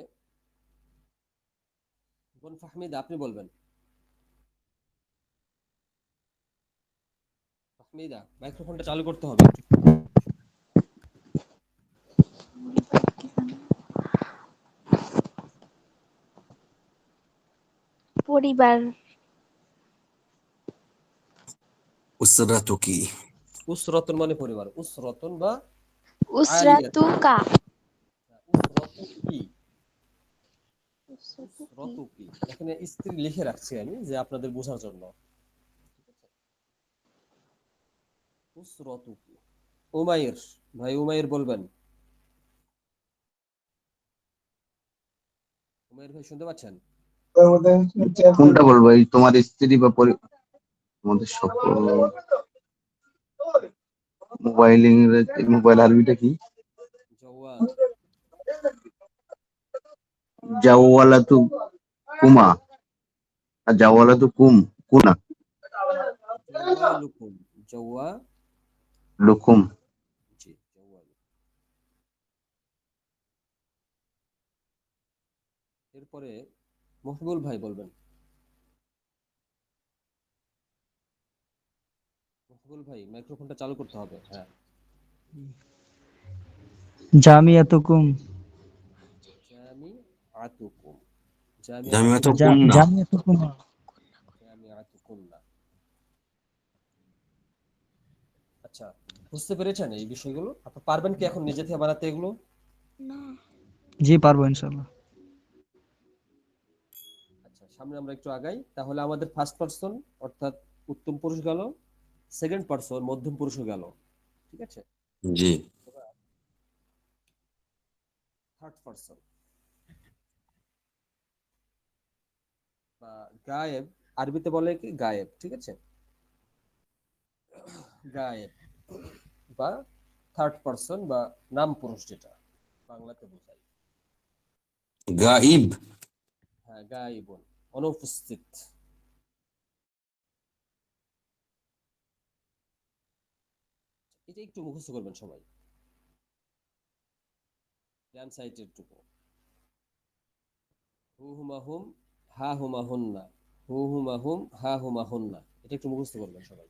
বোন ফাহমিদা আপনি বলবেন। ফাহমিদা, মাইক্রোফোনটা চালু করতে হবে। পরিবার। উসরাতুকি। উসরাতুন মানে পরিবার, উসরাতুন বা আলিয়াতুন। উসরাতুকা। উসরাতুকি, উসরাতুকি। এখানে স্ত্রী লিখে রাখছি আমি যে আপনাদের বোঝার জন্য। উসরাতুকু। উমাইর ভাই, উমাইর বলবেন। উমাইর ভাই শুনতে পাচ্ছেন? কোনটা বলবো, এই তোমার স্ত্রী বা তোমাদের সকল মোবাইল ইংরেজি, মোবাইল আরবিটা কি? জওয়াল। জাওয়ালাতু কুমা আর জাওয়ালাতু কুনা জওয়ালুকুম। জওয়া। লুকুম। জি, জওয়াল। এরপরে মকবুল ভাই বলবেন। মকবুল ভাই মাইক্রোফোনটা চালু করতে হবে। হ্যাঁ। জামিয়াতুকুম। জামিআতুকুম। জামিয়াতুল জামিআতুকুম। কুন্না। জামিয়াতুকুম। জামিআতুকুম না। আচ্ছা, বুঝতে পেরেছেন এই বিষয়গুলো? আপনি পারবেন কি এখন নিজে থেকে বানাতে এগুলো? জি পারবো ইনশাল্লাহ। আচ্ছা, সামনে আমরা একটু আগাই। তাহলে আমাদের ফার্স্ট পারসন অর্থাৎ উত্তম পুরুষ গেল, সেকেন্ড পারসন মধ্যম পুরুষও গেল, ঠিক আছে? জি। থার্ড পারসন বা গায়েব, আরবিতে বলে কি গায়েব, ঠিক আছে? গায়েব বা থার্ড পারসন বা নাম পুরুষ, যেটা বাংলাতে বোঝায়। গাইব। হ্যাঁ, গায়েবুন, অনুপস্থিত। এটা একটু মুখস্থ করবেন সবাই, ডান সাইডের টুকু। হু হুমা হুম, হা হুমা হুন্না। হু হুমা হুম, হা হুমা হুন্না। এটা একটু মুখস্থ করবেন সবাই।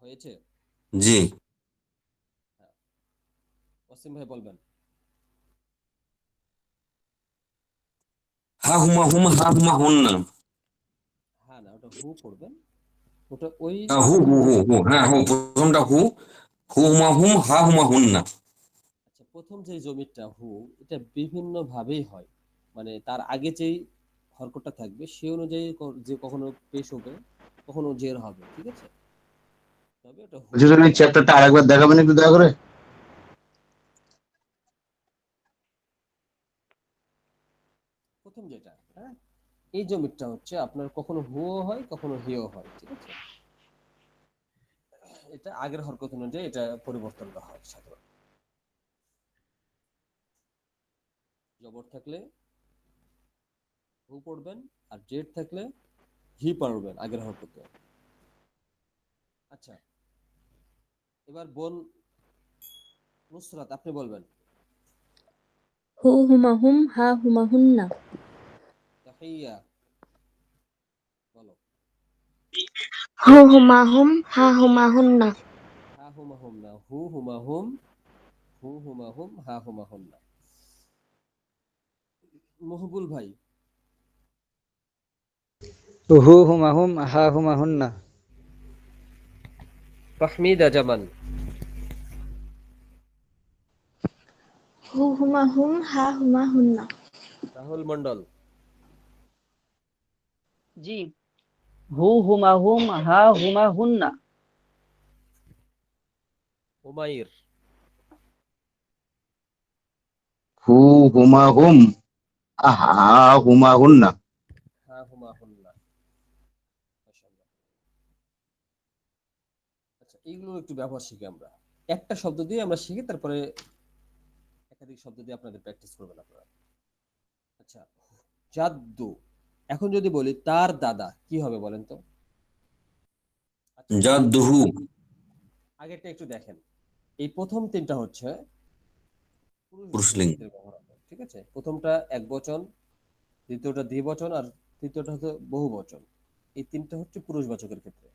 হয়েছে? জি। হ্যাঁ, ওয়াসিম ভাই বলবেন। হা হুমা হুম, হা হুমা হুন্না। হ্যাঁ না, ওটা হু পড়বেন। ওটা ওই হু হু হু হু, হ্যাঁ হু, প্রথমটা হু। হু হুমা হুম, হা হুমা হুন্না। আচ্ছা, প্রথম যে জমিটা হু, এটা বিভিন্ন ভাবেই হয়। মানে তার আগে যেই হরকতটা থাকবে সে অনুযায়ী যে কখনো পেশ হবে, কখনো জের হবে, ঠিক আছে? তবে ওটা হু হুজুর, এই হবে। চ্যাপ্টারটা আরেকবার দেখাবেন একটু দয়া করে? প্রথম যেটা, হ্যাঁ, এই জমিটা হচ্ছে আপনার কখনো হুও হয়, কখনো হিও হয়, ঠিক আছে? এটা আগের হরকত অনুযায়ী এটা পরিবর্তনটা হয় সাধারণত। জবর থাকলে হু পড়বেন, আর জেড থাকলে হি পড়বেন আগের হরকতে। আচ্ছা, এবার বোন নুসরাত, আপনি বলবেন। হু হুমা হুম, হা হুমা হুন্না। তাহিয়া, বলো। হু হুমা হুম, হা হুমা হুন্না। হা হুমা হুম না, হু হুমা হুম, হু হুমা হুম, হা হুমা হুম না। মহবুল ভাই। হু হুমা হুম, হা হুমা হুন্না। ফাহমিদা জামান। হু হুমা হুম, হা হুমা হুন্না। রাহুল মন্ডল। জি। হু হুমা হুম, হা হুমা হুন্না। উমাইর। হু হুমা হুম, হা হুমা হুন্না। হা হুমা হুম না। মাশাআল্লাহ। আচ্ছা, এইগুলো একটু ব্যবহার শিখি আমরা। একটা শব্দ দিয়ে আমরা শিখি, তারপরে একাধিক শব্দ দিয়ে আপনাদের প্র্যাকটিস করবেন আপনারা। আচ্ছা, জাদ্দু। এখন যদি বলি তার দাদা, কি হবে বলেন তো? আচ্ছা, জাদ্দুহু। আগেরটা একটু দেখেন। এই প্রথম তিনটা হচ্ছে পুরুষবাচকের পুরুষলিঙ্গ। ক্ষেত্রে ব্যবহার হবে, ঠিক আছে? প্রথমটা এক বচন, দ্বিতীয়টা দ্বিবচন, আর তৃতীয়টা হচ্ছে বহুবচন। এই তিনটা হচ্ছে পুরুষবাচকের ক্ষেত্রে।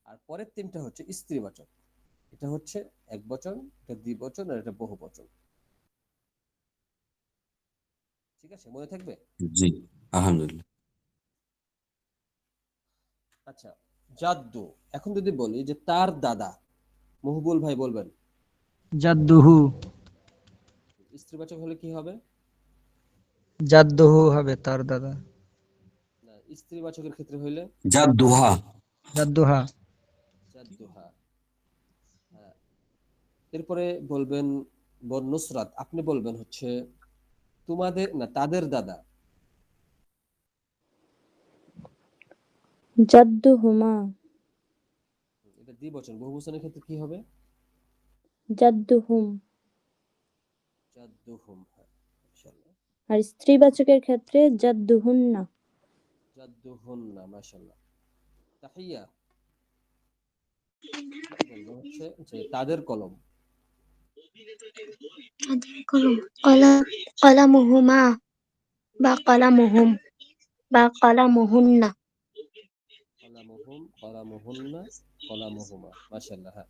আর পরের তিনটা হচ্ছে স্ত্রীবাচক। এটা হচ্ছে এক বচন, এটা দ্বিবচন, আর এটা বহুবচন। ঠিক আছে, মনে থাকবে? জি, আলহামদুলিল্লাহ। আচ্ছা, জাদ্দু। এখন যদি বলি যে তার দাদা, মহবুল ভাই বলবেন জাদ্দুহু। স্ত্রীবাচক হলে কি হবে? জাদ্দুহু হবে তার দাদা। না, স্ত্রীবাচকের ক্ষেত্রে হইলে জাদ্দুহা জাদ্দুহা। জাদ্দুহা। হ্যাঁ। এরপরে বলবেন বন নুসরাত, আপনি বলবেন হচ্ছে তোমাদের না তাদের দাদা। জাদ্দুহুমা। এটা দ্বিবচন, বহুবচনের ক্ষেত্রে কি হবে? জাদ্দুহুম। জাদ্দুহুম। হ্যাঁ, মাশাআল্লাহ। আর স্ত্রীবাচকের ক্ষেত্রে জাদ্দুহুন্না। জাদ্দুহুন্না, মাশাআল্লাহ। তাহিয়া, বলবো হচ্ছে যে তাদের কলম। তাদের কলম কলামুহুমা বা কলামুহুম বা কলামুহুন্না। কলামুহুম, কলামুহুন্না, কলামুহুমা, মাশাআল্লাহ। হ্যাঁ।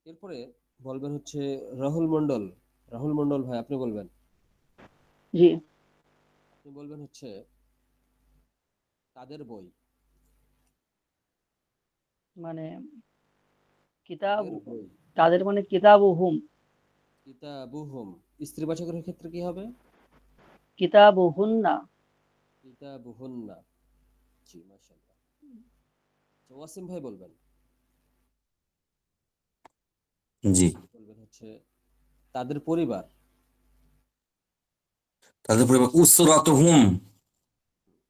এরপরে বলবেন হচ্ছে রাহুল মন্ডল। রাহুল মন্ডল ভাই, আপনি বলবেন জি, আপনি বলবেন হচ্ছে তাদের বই। মানে কিতাব, তাদের বই। তাদের মানে কিতাবুহুম। কিতাবুহুম। স্ত্রীবাচকের ক্ষেত্রে কি হবে? কিতাবুহুন্না। কিতাবুহুন্না। জি, মাশাআল্লাহ। তো ওয়াসিম ভাই বলবেন জি। বলবেন হচ্ছে তাদের পরিবার। তাদের পরিবার উসরাতুহুম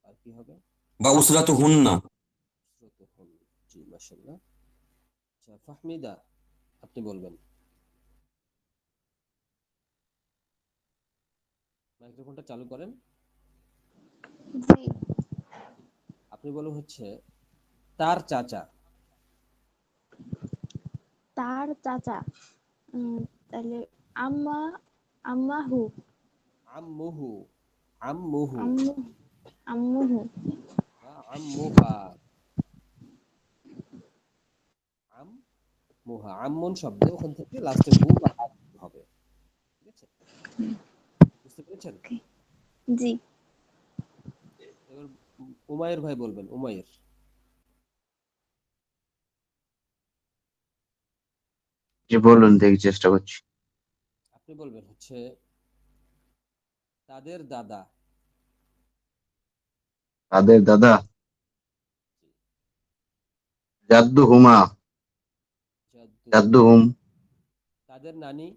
আর কি হবে? বা উসরাতুহুন্না। উসরাতুহুম। জি, মাশাআল্লাহ। আচ্ছা, ফাহমিদা, আপনি বলবেন। মাইক্রোফোনটা চালু করেন। জি। আপনি বলুন হচ্ছে তার চাচা। তার চাচা। তাহলে আম্মা, আম্মাহু, আম্মুহু। আম্মুহু আম্মু, আম্মুহু। বা আম্মুহা। আম্মুহা, আম্মুন শব্দে ওখান থেকে লাস্টে হু বা হা হবে। ঠিক আছে? বুঝতে পেরেছেন? জি। এবার উমায়ের ভাই বলবেন, উমায়ের। যে বলুন, দেখি চেষ্টা করছি। আপনি বলবেন হচ্ছে তাদের দাদা। তাদের দাদা জাদ্দুহুমা। জাদ্দুহুম। জাদ্দুহুম। তাদের নানি।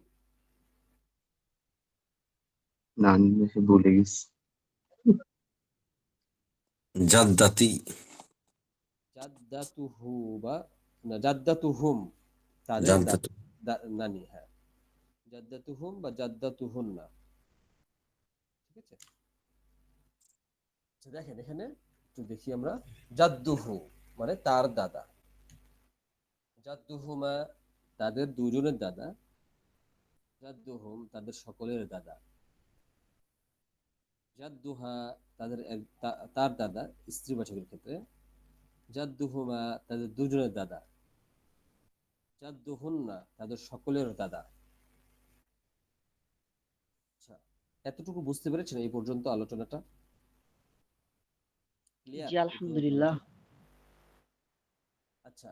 না, আমি বেশি ভুলে গেছি। জাদ্দাতি জাদ্দাতুহু বা না জাদ্দাতুহুম, তাদের জাদ্দাতু। নানি। হ্যাঁ, জাদ্দাতুহুম বা জাদ্দাতুহুন্না। ঠিক আছে? আচ্ছা, দেখেন এখানে একটু দেখি আমরা। জাদ্দুহু মানে তার দাদা। জাদ্দুহুমা তাদের দুজনের দাদা। জাদ্দুহুম তাদের সকলের দাদা। জাদ্দুহা তাদের তার দাদা, স্ত্রীবাচকের ক্ষেত্রে। জাদ্দুহুমা তাদের দুজনের দাদা। জাদ্দুহুন্না তাদের সকলের দাদা। আচ্ছা, এতটুকু বুঝতে পেরেছেন এই পর্যন্ত আলোচনাটা? ক্লিয়ার জি, এই পর্যন্ত? আলহামদুলিল্লাহ। আচ্ছা,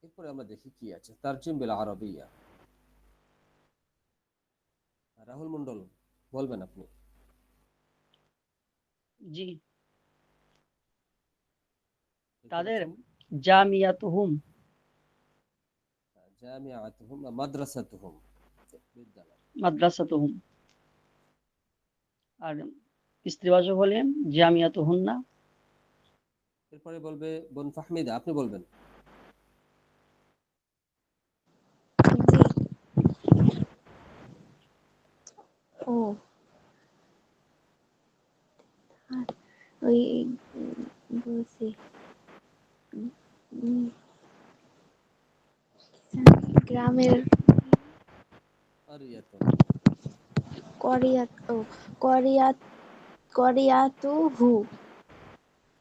এরপরে আমরা দেখি কি আছে তারজিম বিল আরবিয়া। রাহুল মন্ডল বলবেন আপনি। জি, দেখতে তাদের পাচ্ছেন? জামিয়াতুহুম। জামিআতুহুম বা মাদ্রাসাতুহুম, বিদ্যালয়। মাদ্রাসাতুহুম। আর স্ত্রীবাচক হলে জামিয়াতুহুন্না। এরপরে বলবে বোন ফাহমিদা, আপনি বলবেন। ও, ওই বুঝছি। উম, গ্রামের কারিয়াতুন। করিয়াত, ও করিয়াত, করিয়াতুহু।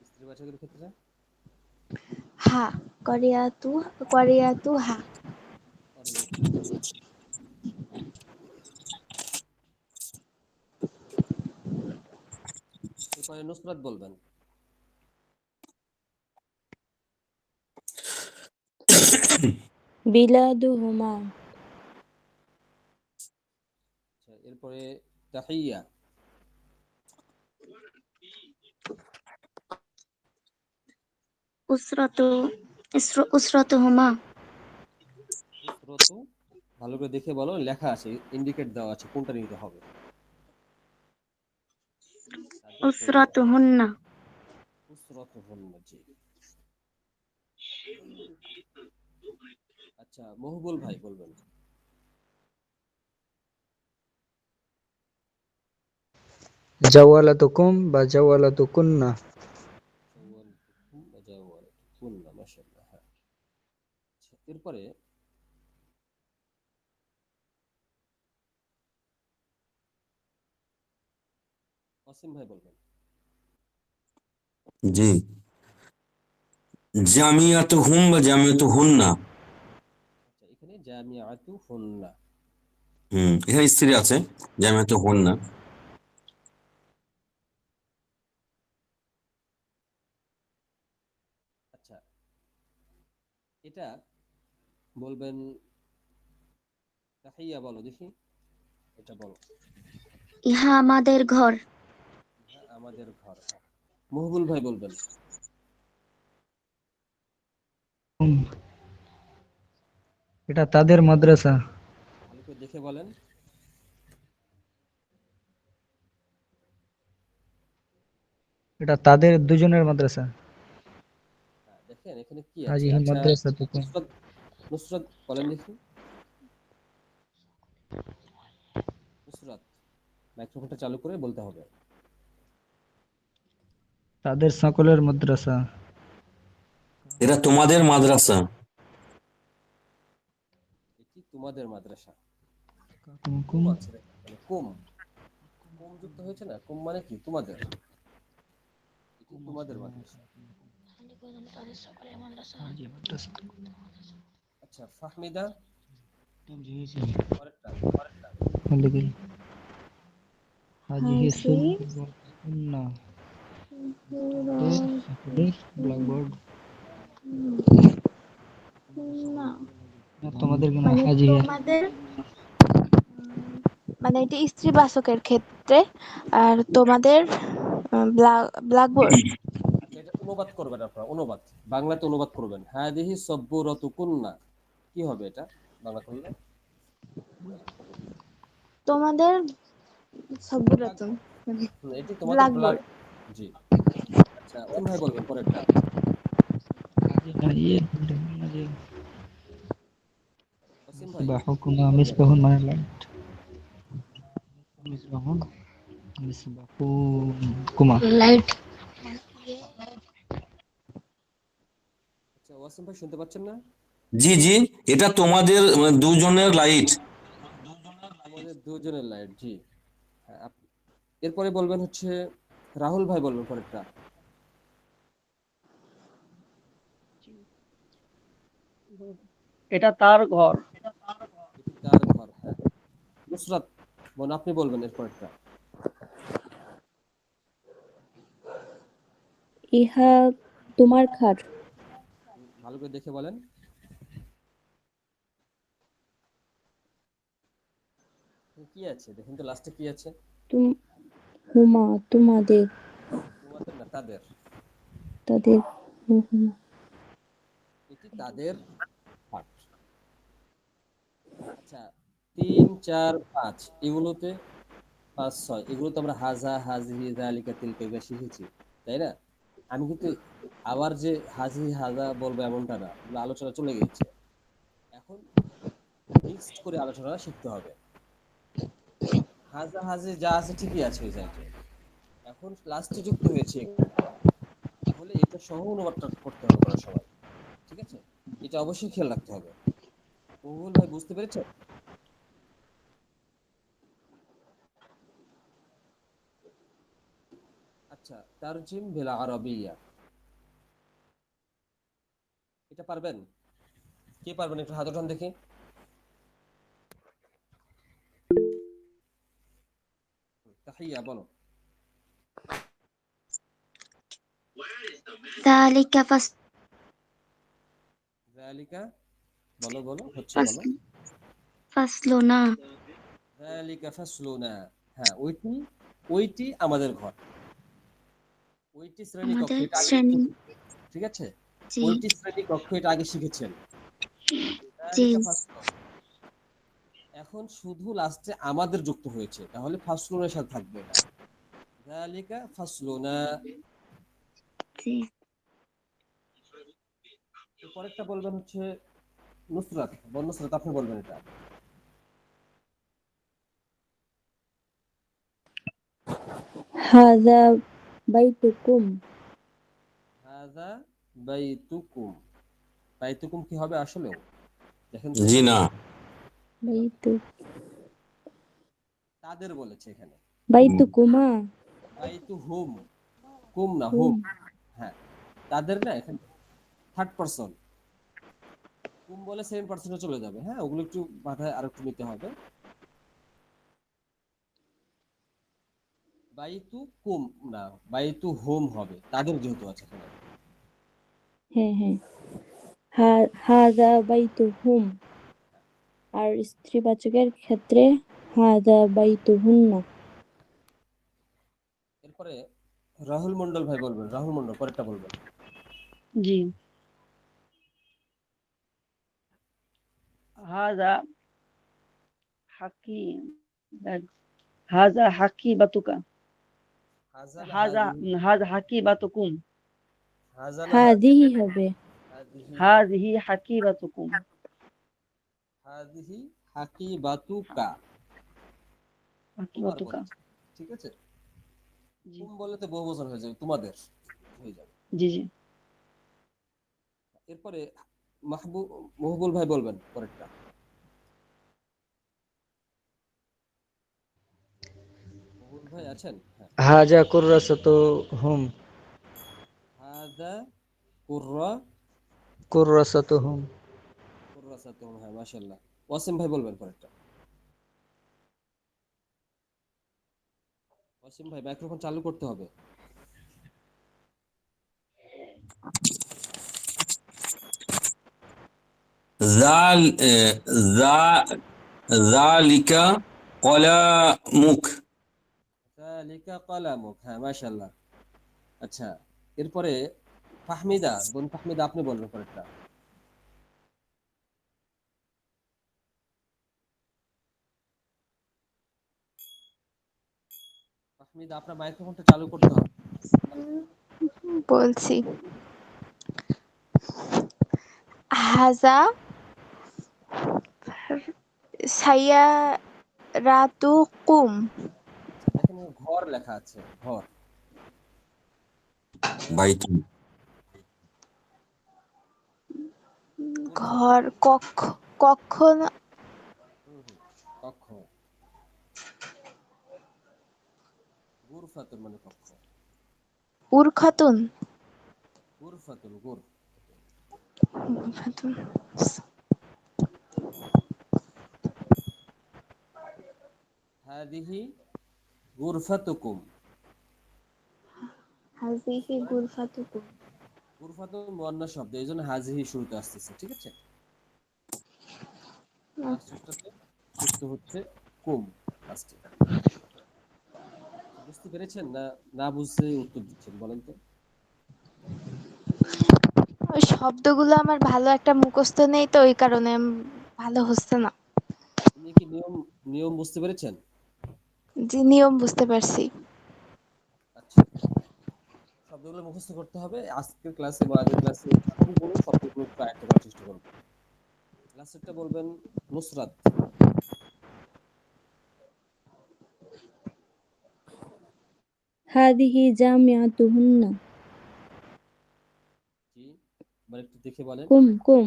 স্ত্রীবাচকের ক্ষেত্রে হা, করিয়াতু, করিয়াতুহা। কারিয়াতুহা। এরপরে নুসরাত বলবেন। বিলাদুহুমা আচ্ছা, এরপরে তাহিয়া। উসরাতু উসরাতুহুমা উসরতু, ভালো করে দেখে বলো, লেখা আছে, ইন্ডিকেট দেওয়া আছে কোনটা নিতে হবে। তাদের পরিবার। উসরাতুহুন্না উসরতুহুন্না, জি। আচ্ছা, মহবুল ভাই বলবেন। জাওয়ালাতুকুম বা জাওয়ালাতুকুন্না। জাওয়ালতুকুম বা জাওয়ালতুকুন্না, মাশাআল্লাহ, হ্যাঁ। আচ্ছা, এরপরে অসীম ভাই বলবেন। জি, জামিয়াতুহুম বা জামিয়াতুহুন্না। আচ্ছা, এখানে জামিআতু হুন্না। এখানে স্ত্রী আছে, জামিয়াতুহুন্না। আচ্ছা, এটা বলবেন, তাহিয়া বলো দেখি, এটা বলো। ইহা আমাদের ঘর। হ্যাঁ, আমাদের ঘর, হ্যাঁ। মহবুল ভাই বলবেন। এটা তাদের মাদ্রাসা। ভালো করে দেখে বলেন। এটা তাদের দুজনের মাদ্রাসা। হ্যাঁ, দেখেন এখানে কি আছে। হাজিহি আচ্ছা, মাদ্রাসাতুকুম। নুসরাত, নুসরাত বলেন দেখি। নুসরাত, মাইক্রোফোনটা চালু করে বলতে হবে। তাদের সকলের মাদ্রাসা। এরা তোমাদের মাদ্রাসা। এটি তোমাদের মাদ্রাসা। কুম কাকুমকুম। আছে দেখেন, মানে কুম, কুম যুক্ত হয়েছে না, কুম মানে কি তোমাদের, এটি তোমাদের মাদ্রাসা। হাজি মাদ্রাসা। আচ্ছা, ফাহমিদা, পরেরটা। লিখি হাজিহি হাজি সুবুরতুকুন্না। সকলের ব্ল্যাকবোর্ড। না, না, তোমাদের কেন মানে হাজিহি। তোমাদের মানে এটা স্ত্রীবাচকের ক্ষেত্রে, আর তোমাদের ব্ল্যাকবোর্ড। আচ্ছা, এটা অনুবাদ করবেন আপনারা, অনুবাদ, বাংলাতে অনুবাদ করবেন। হাদিহি সব্বুরাতুকুন্না, কি হবে এটা বাংলা করলে? তোমাদের সব্বুরাতুন মানে এটি তোমাদের ব্ল্যাক, ব্ল্যাকবোর্ড। জি। আচ্ছা, অসীম ভাই বলবেন পরেরটা। অসীম ভাই মিসবাহুকুমা, বলবেন। মিসবাহুন মানে লাইট। মিসবাহুন, মিসবাহুকুমা। লাইট। আচ্ছা, ওয়াসিম ভাই শুনতে পাচ্ছেন না? জি জি, এটা তোমাদের দুজনের লাইট। আমাদের দুজনের লাইট, জি। হ্যাঁ, এরপরে বলবেন হচ্ছে রাহুল ভাই বলবেন পরেরটা। এটা তার ঘর। এটি তার ঘর, হ্যাঁ। নুসরাত বোন, আপনি বলবেন এর পরেরটা। ইহা তোমার খাট। ভালো করে দেখে বলেন। কি আছে দেখুন তো, লাস্টে কি আছে? তুম হুমা তোমাদের, তোমাদের না, তাদের। তাদের হুমা। এটি তাদের খাট। আচ্ছা, 3, 4, 5 এগুলোতে, 5, 6 এগুলো তো আমরা হাজা, হাজিহি, যালিকা, তিলকা এগুলো শিখেছি, তাই না? আমি কিন্তু আবার যে হাজি হাজা বলবো এমনটা না, এগুলো আলোচনা চলে গেছে। এখন মিক্সড করে আলোচনা শিখতে হবে। হাজা হাজি যা আছে ঠিকই আছে ওই জায়গায়, এখন লাস্টে যুক্ত হয়েছে, তাহলে এটা সহ অনুবাদটা করতে হবে করার সময়, ঠিক আছে? এটা অবশ্যই খেয়াল রাখতে হবে। মহুল ভাই বুঝতে পেরেছেন? আচ্ছা, তারজিম বিল আরাবিয়া, এটা পারবেন? কে পারবেন একটু হাত ওঠান দেখি। তাহিয়া বলো। যালিকা যালিকা বলো বলো হচ্ছে বলো। ফাসল ফাসলুনা যালিকা ফাসলুনা, হ্যাঁ ওইটি, ওইটি আমাদের ঘর, ওইটি শ্রেণী কক্ষ, আমাদের এটা আগে শ্রেণী। শিখেছেন, ঠিক আছে, জি ওইটি শ্রেণী কক্ষ এটা আগে শিখেছেন। জি যালিকা ফাসলুন, এখন শুধু লাস্টে আমাদের যুক্ত হয়েছে, তাহলে ফাসলুনের সাথে থাকবে এটা। যালিকা ফাসলুনা। জি। পরেরটা বলবেন হচ্ছে নুসরাত, নুসরাত আপনি বলবেন এটা। হাযা বাইতুকুম। হাযা বাইতুকুম, বাইতুকুম কি হবে আসলেও, দেখেন তো। জি না। বাইতু তাদের বলেছে এখানে, বাইতুকুমা। বাইতু হুম, কুম না হুম। হুম, হ্যাঁ তাদের না, এখানে থার্ড পারসন, কুম বলে সেকেন্ড পারসনে চলে যাবে, হ্যাঁ ওগুলো একটু মাথায় আর একটু নিতে হবে। বাইতু কুম না, বাইতু হুম হবে, তাদের যেহেতু আছে এখানে। হ্যাঁ হ্যাঁ। হাযা বাইতুহুম। আর স্ত্রীবাচকের ক্ষেত্রে হাযা বাইতুহুন্না। এরপরে রাহুল মন্ডল ভাই বলবেন, রাহুল মন্ডল পরেরটা বলবেন। জি। হাজা হাকি হাজা হাকি বাতুকা। হাজা না হাজা হাদিহি, হাজা হাকি বাতুকুম। হাজা না হাদিহি হবে। হাদিহি হবে, হাজিহি হাকি বাতুকুম। হাদিহি হাকিবাতুকা, হাকি তোমার বাতুকা। বলেছে, ঠিক আছে। জি তুম বলে তো বহু বছর হয়ে যাবে, তোমাদের হয়ে যাবে। জি জি। এরপরে মহবুল ভাই বলবেন পরেরটা। মহবুল ভাই আছেন? হ্যাঁ। হাজা কুররাসাতুহুম। হাদা কুররা কুররাসাতুহুম। কুররাসাতুহুম, হ্যাঁ মাশাআল্লাহ। ওয়াসিম ভাই বলবেন পরেরটা। ওয়াসিম ভাই মাইক্রোফোন চালু করতে হবে। জাল জা জালিকা কলামুক। যালিকা কালামুক, হ্যাঁ মাশাআল্লাহ। আচ্ছা, এরপরে ফাহমিদা, বোন ফাহমিদা আপনি বলবেন পরেরটা। ফাহমিদা আপনার মাইক্রোফোনটা চালু করতে হবে। বলছি। হাজা সাইয়ারাতুকুম। আচ্ছা দেখেন এখানে ঘর লেখা আছে, ঘর। বাইতুন। গুরফাতুন, ঘর কক্ষ কক্ষ না, হুম হুম, কক্ষ, গুরফাতুন মানে কক্ষ, উরখাতুন। গুরফাতুন গুর। উরখাতুন। হাদিহি গুরফাতুকুম, হাজিহি গুরফাতুকুম। গুরফাতুন মুয়ান্নাস শব্দ, এই জন্য হাজিহি শুরুতে আসতেছে, ঠিক আছে। লাস্টেরটাতে যুক্ত হচ্ছে কুম লাস্টে। বুঝতে পেরেছেন না, না বুঝতে উত্তর দিচ্ছেন বলেন তো। ওই শব্দগুলো আমার ভালো একটা মুখস্থ নেই তো, ওই কারণে ভালো হচ্ছে না। আপনি কি নিয়ম নিয়ম বুঝতে পেরেছেন? জি, নিয়ম বুঝতে পারছি। আচ্ছা, শব্দগুলো মুখস্থ করতে হবে আজকের ক্লাসে বা আগের ক্লাসে যতগুলো শব্দগুলো একটু আয়ত্ত করার চেষ্টা করবেন। লাস্টেরটা বলবেন নুসরাত। হাদিহি জামিআতুহুন্না। জি, আবার একটু দেখে বলেন। কুম কুম।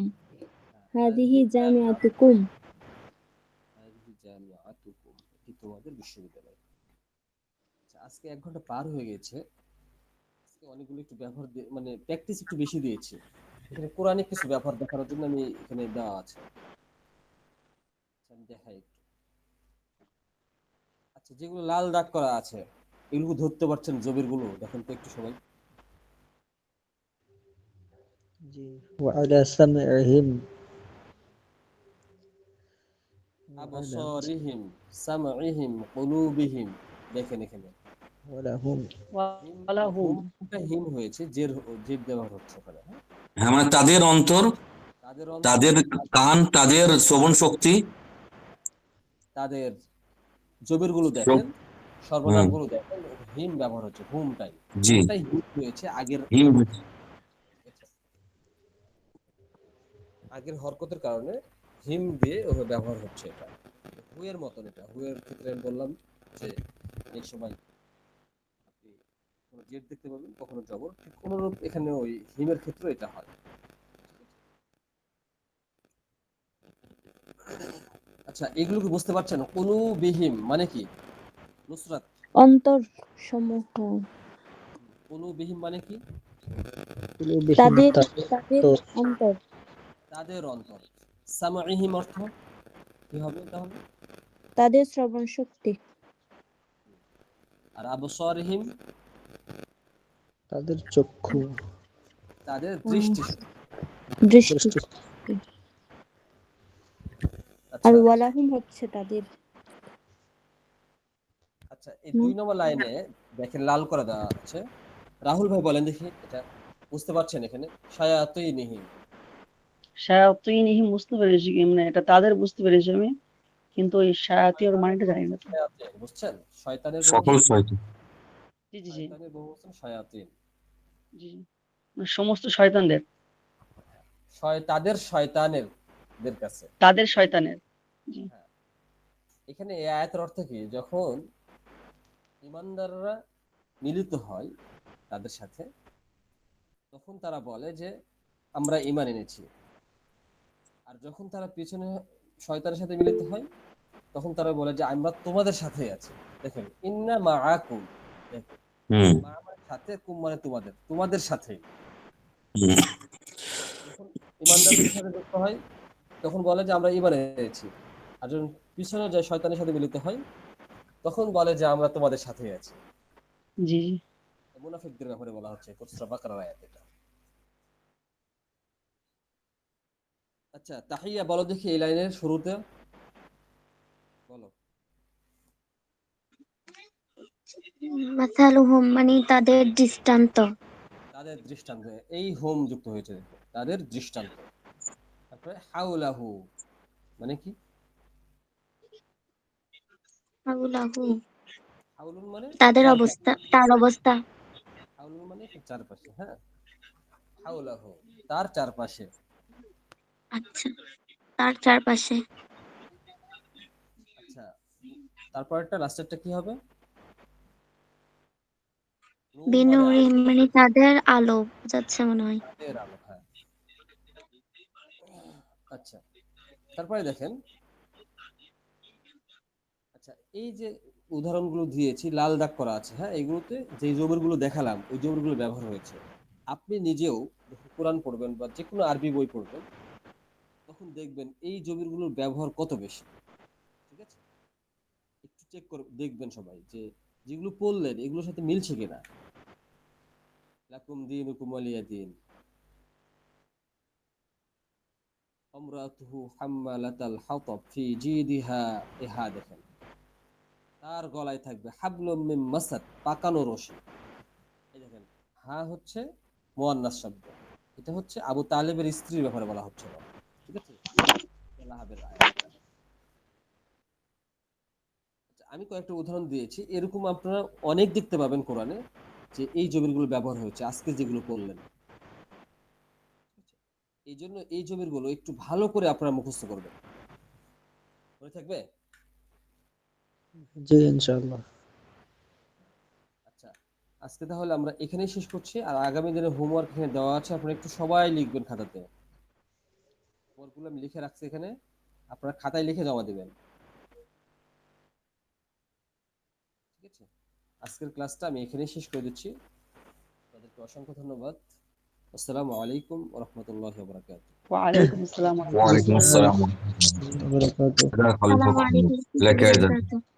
হ্যাঁ, হাদিহি হাদিহি জামিআতুকুম। হাদিহি জামিআতুকুম, এটি তোমাদের বিশ্ববিদ্যালয়। আচ্ছা, আজকে 1 ঘন্টা পার হয়ে গেছে। আজকে অনেকগুলো একটু ব্যবহার মানে প্র্যাকটিস একটু বেশি দিয়েছি। এখানে কোরআনিক কিছু ব্যবহার দেখানোর জন্য আমি এখানে দেওয়া আছে। আচ্ছা, আমি দেখাই একটু। আচ্ছা, যেগুলো লাল দাগ করা আছে এগুলো ধরতে পারছেন, জবির গুলো দেখেন তো একটু সবাই। জি। ওয়ালা সামিহিম। আবসারিহিম, সামঈহিম, কুলুবিহিম। দেখেন এখানে ওয়ালাহুম হিম, ওয়ালাহুম হুমটা হিম হয়েছে, জের জের ব্যবহার হচ্ছে ওখানে, হ্যাঁ? হ্যাঁ মানে তাদের অন্তর, তাদের তাদের কান, তাদের শ্রবণ শক্তি, তাদের জবির গুলো সব। দেখেন, সর্বনাম হুম, গুলো দেখেন, হিম ব্যবহার হচ্ছে, হুমটাই জি, হুমটাই হিম হয়েছে আগের হিম। হরকত। ঠিক আছে? আগের হরকতের কারণে হিম দিয়ে ওভাবে ব্যবহার হচ্ছে এটা। হুয়ের মতন এটা, হুয়ের ক্ষেত্রে আমি বললাম যে অনেক সময় আপনি কোনো জেড দেখতে পাবেন, কখনো জবর, ঠিক অনুরূপ এখানে ওই হিমের ক্ষেত্রে এটা হয়। আচ্ছা, এগুলো কি বুঝতে পারছেন? কুলু বিহিম মানে কি? নুসরাত, অন্তর সমূহ, কুলু বিহিম মানে কি? কুলুবিহিম তাদের তাদের তাদের তো অন্তর, তাদের অন্তর। সামঈহিম অর্থ কি হবে তাহলে? তাদের শ্রবণ শক্তি, আর আবসারিহিম তাদের চক্ষু, তাদের উম, দৃষ্টি। দৃষ্টি। দৃষ্টি। আর আচ্ছা ওয়ালাহুম হচ্ছে তাদের। আচ্ছা, এই হুম, 2 নম্বর লাইনে দেখেন লাল করে দেওয়া আছে। রাহুল ভাই বলেন দেখি এটা বুঝতে পারছেন এখানে? শায়াতিনিহিম, শায়াতিনিহিম বুঝতে পেরেছি, মানে এটা তাদের বুঝতে পেরেছি আমি, কিন্তু ওই শায়াতি ওর মানেটা জানি না তো। শায়াতিন বুঝছেন? শয়তানের সকল বহুবচন, শয়তান। জি জি জি শয়তানের বহুবচন শায়াতিন। জি, মানে সমস্ত শয়তানদের, তাদের শয়তানের দের কাছে। তাদের শয়তানের। জি হ্যাঁ, এখানে এই আয়াতের অর্থ কি? যখন ঈমানদাররা মিলিত হয় তাদের সাথে, তখন তারা বলে যে আমরা ঈমান এনেছি। আর যখন তারা পিছনে শয়তানের সাথে মিলিত হয়, তখন তারা বলে যে আমরা তোমাদের সাথেই আছি। দেখেন, ইন্না মাআকুম, দেখেন হুম, মা মানে সাথে, কুম মানে তোমাদের, তোমাদের সাথেই। হুম, যখন ঈমানদারদের সাথে যুক্ত হয়, তখন বলে যে আমরা ঈমান এনেছি। আর যখন পিছনে যায় শয়তানের সাথে মিলিত হয়, তখন বলে যে আমরা তোমাদের সাথেই আছি। জি জি। মুনাফিকদের ব্যাপারে বলা হচ্ছে সূরা বাকারার আয়াত এটা। আচ্ছা, তাহিয়া বলো দেখি এই লাইনের শুরুতে বলো। মাসালুহুম মানে তাদের দৃষ্টান্ত। তাদের দৃষ্টান্ত, এই হোম যুক্ত হয়েছে, দেখো তাদের দৃষ্টান্ত। তারপরে হাউলাহু মানে কি? হাউলাহু হাউলুন মানে তাদের চারপাশে, অবস্থা, তার অবস্থা। হাউলুন মানে চারপাশে, হ্যাঁ। হাউলাহু তার চারপাশে। আচ্ছা, তার চারপাশে। আচ্ছা, তারপরটা লাস্টেরটা কি হবে? নূর মানে আলো, বিনুরিন মানে তাদের আলো বোঝাচ্ছে মনে হয়। তাদের আলো, হ্যাঁ। আচ্ছা, তারপরে দেখেন, আচ্ছা এই যে উদাহরণগুলো দিয়েছি লাল দাগ করা আছে, হ্যাঁ, এগুলোতে যে জবরগুলো দেখালাম ওই জবরগুলো ব্যবহার হয়েছে। আপনি নিজেও যখন কোরআন পড়বেন বা যে কোনো আরবি বই পড়বেন, তখন দেখবেন এই জমিরগুলোর ব্যবহার কত বেশি। ঠিক আছে, একটু চেক করে দেখবেন সবাই যে যেগুলো পড়লেন এগুলোর সাথে মিলছে কিনা। লাকুম দীনুকুম ওয়ালিয়া দিন, আমরাতুহু হাম্মালাতাল হাতাব ফি জিদিহা, ইহা দেখেন তার গলায় থাকবে হাবলুম মিন মাসাদ, পাকানো রশি। এই দেখেন, হা হচ্ছে মুয়ান্নাস শব্দ, এটা হচ্ছে আবু তালেবের স্ত্রীর ব্যাপারে বলা হচ্ছে না। ঠিক আছে, লাহাবের আয়াত এটা। আচ্ছা, আমি কয়েকটা উদাহরণ দিয়েছি, এরকম আপনারা অনেক দেখতে পাবেন কোরআনে যে এই জমিরগুলো ব্যবহার হয়েছে আজকে যেগুলো করলেন। এই জন্য এই জমিরগুলো একটু ভালো করে আপনারা মুখস্থ করবেন, মনে থাকবে। জি ইনশাআল্লাহ। আচ্ছা, আজকে তাহলে আমরা এখানেই শেষ করছি। আর আগামী দিনে হোমওয়ার্ক এখানে দেওয়া আছে, আপনারা একটু সবাই লিখবেন খাতাতে। হোমওয়ার্কগুলো আমি লিখে রাখছি এখানে, আপনারা খাতায় লিখে জমা দিবেন। ঠিক আছে, আজকের ক্লাসটা আমি এখানেই শেষ করে দিচ্ছি। তাদেরকে অসংখ্য ধন্যবাদ। আসসালামু আলাইকুম ওয়া রাহমাতুল্লাহি ওয়া বারাকাতুহু। ওয়ালাইকুম আসসালাম ওয়া রাহমাতুল্লাহ। ওয়ালাইকুম আসসালাম। বারাকাতুহু। এটা খালিদ আসসালামু আলাইকুম ওয়া লেখা রাহমাতুল্লাহি ওয়া বারাকাতুহু।